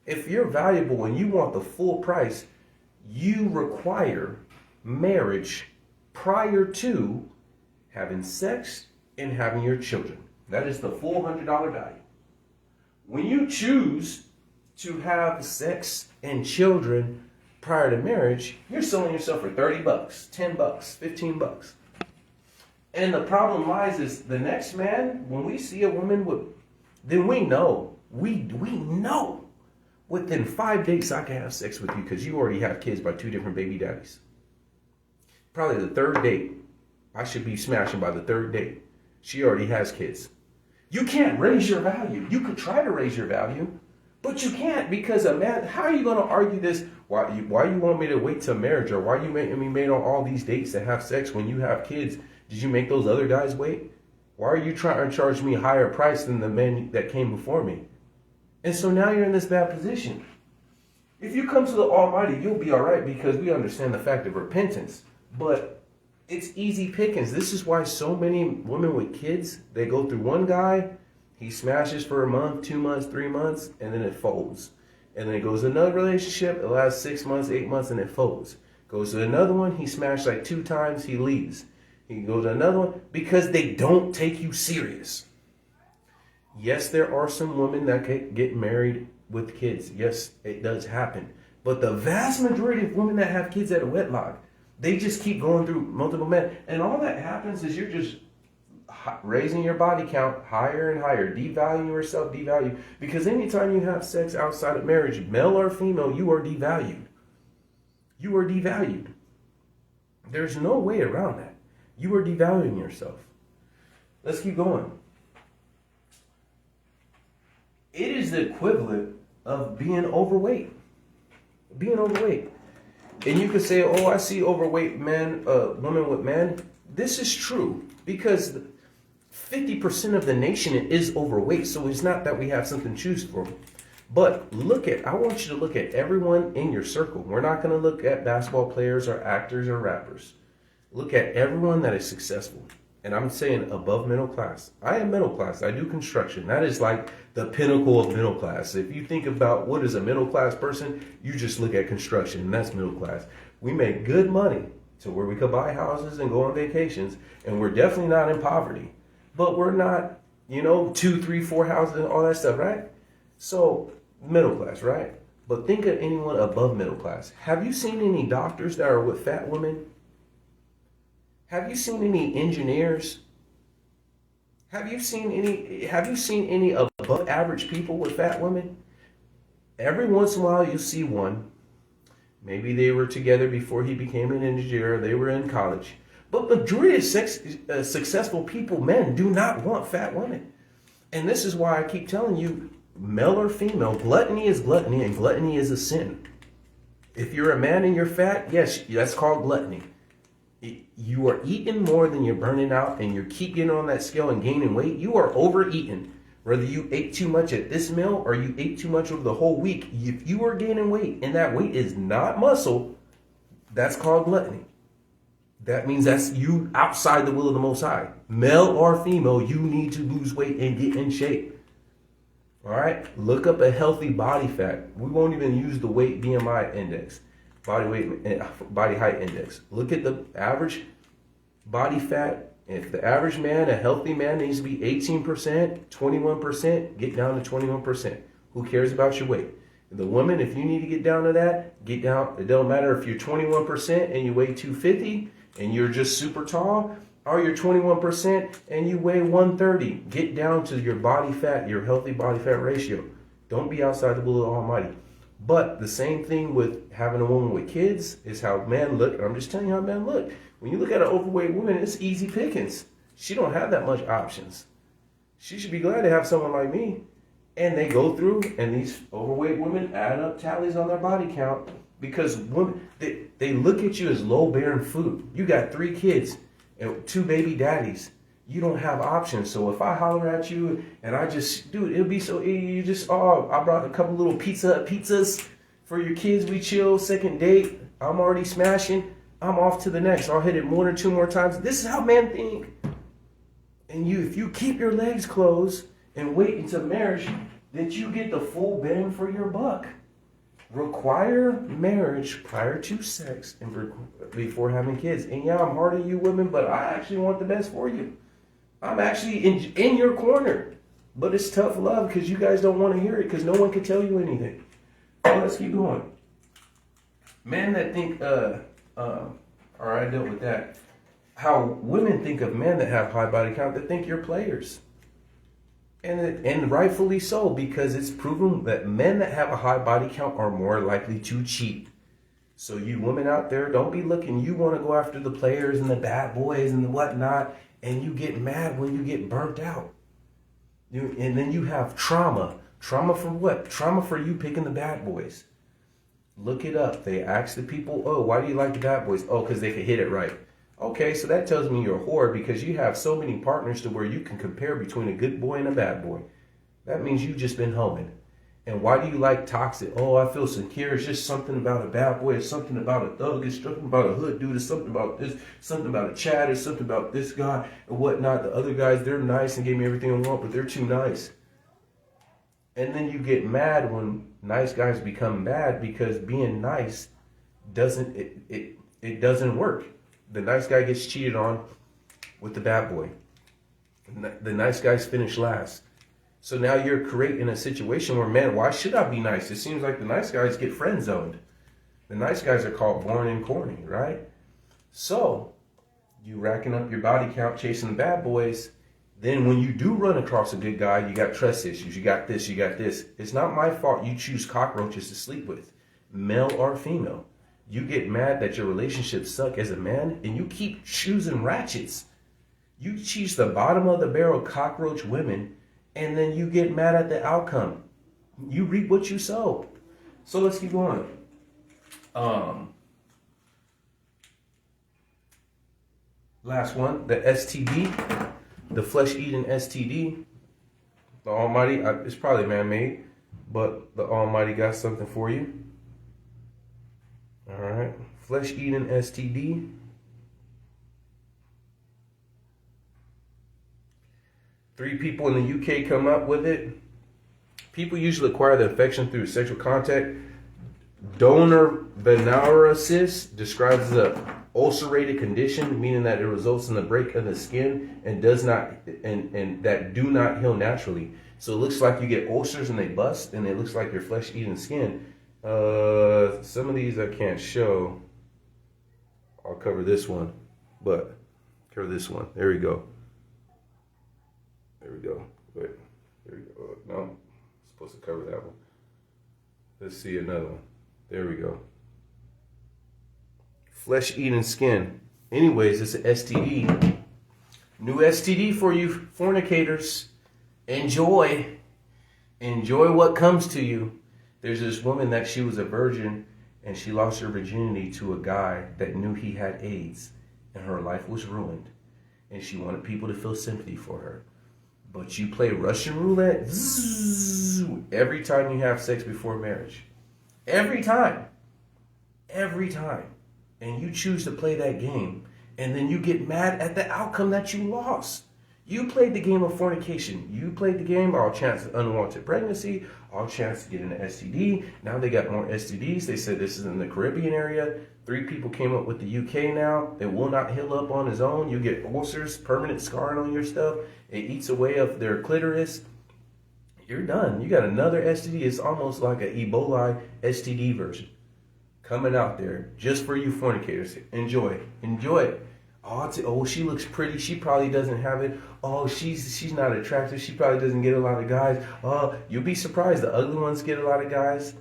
If you're valuable and you want the full price, you require marriage prior to having sex and having your children. That is the full $100 value. When you choose to have sex and children prior to marriage, you're selling yourself for $30, $10, $15. And the problem lies is the next man, when we see a woman then we know, we know within 5 days I can have sex with you because you already have kids by 2 different baby daddies. Probably the 3rd date, I should be smashing by the 3rd date. She already has kids. You can't raise your value. You could try to raise your value, but you can't, because a man, how are you going to argue this? Why you want me to wait till marriage, or why you made me on all these dates to have sex when you have kids? Did you make those other guys wait? Why are you trying to charge me a higher price than the men that came before me? And so now you're in this bad position. If you come to the Almighty, you'll be all right, because we understand the fact of repentance. But it's easy pickings. This is why so many women with kids, they go through one guy, he smashes for a month, 2 months, 3 months, and then it folds. And then it goes to another relationship, it lasts 6 months, 8 months, and it folds. Goes to another one, he smashed like 2 times, he leaves. He goes to another one, because they don't take you serious. Yes, there are some women that get married with kids. Yes, it does happen. But the vast majority of women that have kids at a wedlock, they just keep going through multiple men. And all that happens is you're just raising your body count higher and higher, devaluing yourself, because anytime you have sex outside of marriage, male or female, you are devalued. You are devalued. There's no way around that. You are devaluing yourself. Let's keep going. It is the equivalent of being overweight. Being overweight. And you could say, oh, I see overweight men, women with men. This is true because 50% of the nation is overweight. So it's not that we have something to choose from. But I want you to look at everyone in your circle. We're not going to look at basketball players or actors or rappers. Look at everyone that is successful. And I'm saying above middle class. I am middle class. I do construction. That is like the pinnacle of middle class. If you think about what is a middle class person, you just look at construction, and that's middle class. We make good money to where we could buy houses and go on vacations, and we're definitely not in poverty. But we're not, 2, 3, 4 houses and all that stuff, right? So middle class, right? But think of anyone above middle class. Have you seen any doctors that are with fat women? Have you seen any engineers? Have you seen any above average people with fat women? Every once in a while you'll see one. Maybe they were together before he became an engineer. They were in college. But majority of successful people, men, do not want fat women. And this is why I keep telling you, male or female, gluttony is gluttony, and gluttony is a sin. If you're a man and you're fat, yes, that's called gluttony. You are eating more than you're burning out, and you keep getting on that scale and gaining weight. You are overeating. Whether you ate too much at this meal or you ate too much over the whole week, if you are gaining weight and that weight is not muscle, that's called gluttony. That means that's you outside the will of the Most High. Male or female, you need to lose weight and get in shape. All right? Look up a healthy body fat. We won't even use the weight BMI index. Body height index. Look at the average body fat. If the average man, a healthy man, needs to be 18%, 21%, get down to 21%. Who cares about your weight? The woman, if you need to get down to that, get down. It don't matter if you're 21% and you weigh 250 and you're just super tall, or you're 21% and you weigh 130. Get down to your body fat, your healthy body fat ratio. Don't be outside the will of the Almighty. But the same thing with having a woman with kids is how men look. I'm just telling you how men look. When you look at an overweight woman, it's easy pickings. She don't have that much options. She should be glad to have someone like me. And they go through, and these overweight women add up tallies on their body count because women, they look at you as low-bearing food. You got 3 kids and 2 baby daddies. You don't have options. So if I holler at you and I just, dude, it'll be so easy. You just, I brought a couple little pizzas for your kids. We chill, second date. I'm already smashing. I'm off to the next. I'll hit it 1 or 2 more times. This is how men think. And if you keep your legs closed and wait until marriage, then you get the full bang for your buck. Require marriage prior to sex and before having kids. And yeah, I'm hard on you women, but I actually want the best for you. I'm actually in your corner. But it's tough love because you guys don't want to hear it because no one can tell you anything. So let's keep going. Men that think, I dealt with that. How women think of men that have high body count, that think you're players. And rightfully so, because it's proven that men that have a high body count are more likely to cheat. So you women out there, don't be looking. You want to go after the players and the bad boys and the whatnot, and you get mad when you get burnt out. And then you have trauma. Trauma for what? Trauma for you picking the bad boys. Look it up. They ask the people, oh, why do you like the bad boys? Oh, because they can hit it right. Okay, so that tells me you're a whore because you have so many partners to where you can compare between a good boy and a bad boy. That means you've just been hoeing. And why do you like toxic? Oh, I feel secure. It's just something about a bad boy. It's something about a thug. It's something about a hood dude. It's something about this. Something about a Chad. It's something about this guy and whatnot. The other guys, they're nice and gave me everything I want, but they're too nice. And then you get mad when nice guys become bad because being nice doesn't work. The nice guy gets cheated on with the bad boy. The nice guys finish last. So now you're creating a situation where, man, why should I be nice? It seems like the nice guys get friend zoned. The nice guys are called boring and corny, right? So you racking up your body count, chasing the bad boys. Then when you do run across a good guy, you got trust issues. You got this, you got this. It's not my fault you choose cockroaches to sleep with, male or female. You get mad that your relationships suck as a man, and you keep choosing ratchets. You choose the bottom of the barrel cockroach women, and then you get mad at the outcome. You reap what you sow. So let's keep going. Last one, the STD, the flesh-eating STD. The Almighty, it's probably man-made, but the Almighty got something for you. All right, flesh-eating STD. Three people in the UK come up with it. People usually acquire the infection through sexual contact. Donor veneresis describes the ulcerated condition, meaning that it results in the break of the skin and does not and that do not heal naturally. So it looks like you get ulcers and they bust, and it looks like your flesh eating skin. Some of these I can't show. I'll cover this one, but cover this one. There we go. There we go. Wait, there we go. No, I'm supposed to cover that one. Let's see another one. There we go. Flesh-eating skin. Anyways, it's an STD. New STD for you fornicators. Enjoy. Enjoy what comes to you. There's this woman that she was a virgin, and she lost her virginity to a guy that knew he had AIDS, and her life was ruined, and she wanted people to feel sympathy for her. But you play Russian roulette every time you have sex before marriage. Every time. Every time. And you choose to play that game. And then you get mad at the outcome that you lost. You played the game of fornication. You played the game, all chance of unwanted pregnancy, all chance to get an STD. Now they got more STDs. They said this is in the Caribbean area. 3 people came up with the UK now. It will not heal up on its own. You get ulcers, permanent scarring on your stuff. It eats away of their clitoris. You're done. You got another STD. It's almost like an Ebola STD version coming out there just for you fornicators. Enjoy. Enjoy it. Oh, she looks pretty. She probably doesn't have it. Oh, she's not attractive. She probably doesn't get a lot of guys. Oh, you'll be surprised. The ugly ones get a lot of guys.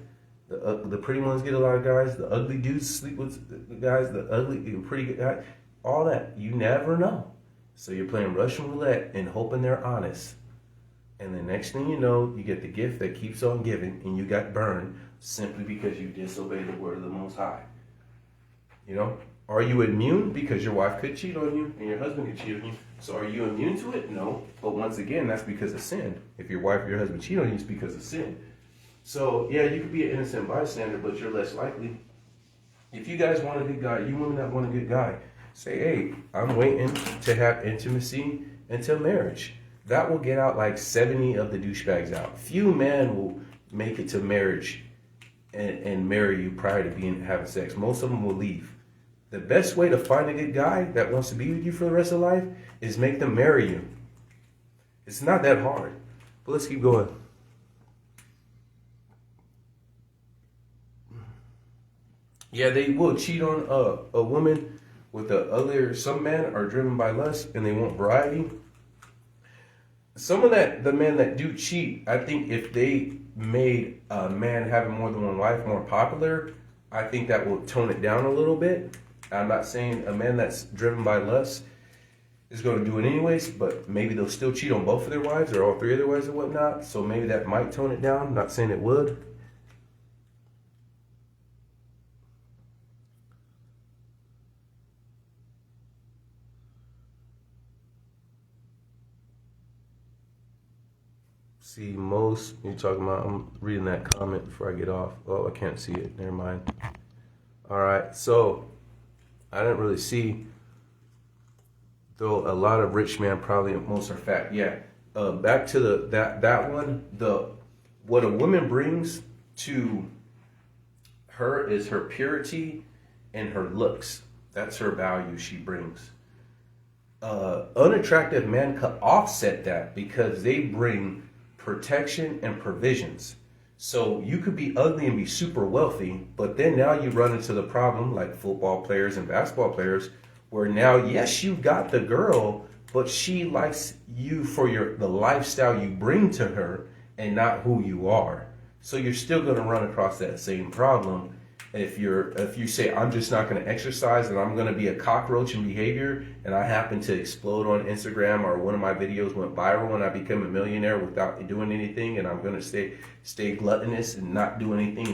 The pretty ones get a lot of guys. The ugly dudes sleep with the guys. The ugly, pretty guys. All that. You never know. So you're playing Russian roulette and hoping they're honest. And the next thing you know, you get the gift that keeps on giving, and you got burned simply because you disobeyed the word of the Most High. You know? Are you immune? Because your wife could cheat on you and your husband could cheat on you. So are you immune to it? No. But once again, that's because of sin. If your wife or your husband cheat on you, it's because of sin. So, yeah, you could be an innocent bystander, but you're less likely. If you guys want a good guy, you women that want a good guy, say, hey, I'm waiting to have intimacy until marriage. That will get out like 70 of the douchebags out. Few men will make it to marriage and marry you prior to having sex. Most of them will leave. The best way to find a good guy that wants to be with you for the rest of life is make them marry you. It's not that hard. But let's keep going. Yeah, they will cheat on a woman with the other. Some men are driven by lust and they want variety. Some of the men that do cheat, I think if they made a man having more than one wife more popular, I think that will tone it down a little bit. I'm not saying a man that's driven by lust is going to do it anyways, but maybe they'll still cheat on both of their wives or all 3 of their wives or whatnot. So maybe that might tone it down. I'm not saying it would. See, most you're talking about, I'm reading that comment before I get off. Oh, I can't see it. Never mind. All right, so I didn't really see, though a lot of rich men probably most are fat. Yeah. Back to that one. What a woman brings to her is her purity and her looks. That's her value she brings. Unattractive men could offset that because they bring protection, and provisions. So you could be ugly and be super wealthy, but then now you run into the problem like football players and basketball players, where now, yes, you got the girl, but she likes you for the lifestyle you bring to her and not who you are. So you're still going to run across that same problem. If you say, I'm just not going to exercise and I'm going to be a cockroach in behavior, and I happen to explode on Instagram, or one of my videos went viral and I become a millionaire without doing anything, and I'm going to stay gluttonous and not do anything,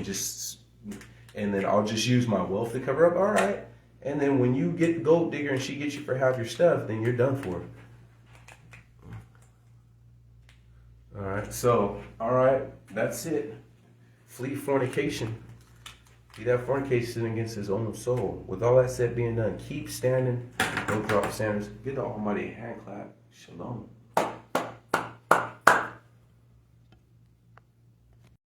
and then I'll just use my wealth to cover up. All right. And then when you get the gold digger and she gets you for half your stuff, then you're done for. All right. So, all right, that's it. Flee fornication. He that fornicates sin against his own soul. With all that said being done, keep standing. Don't drop standards. Give the Almighty a hand clap. Shalom.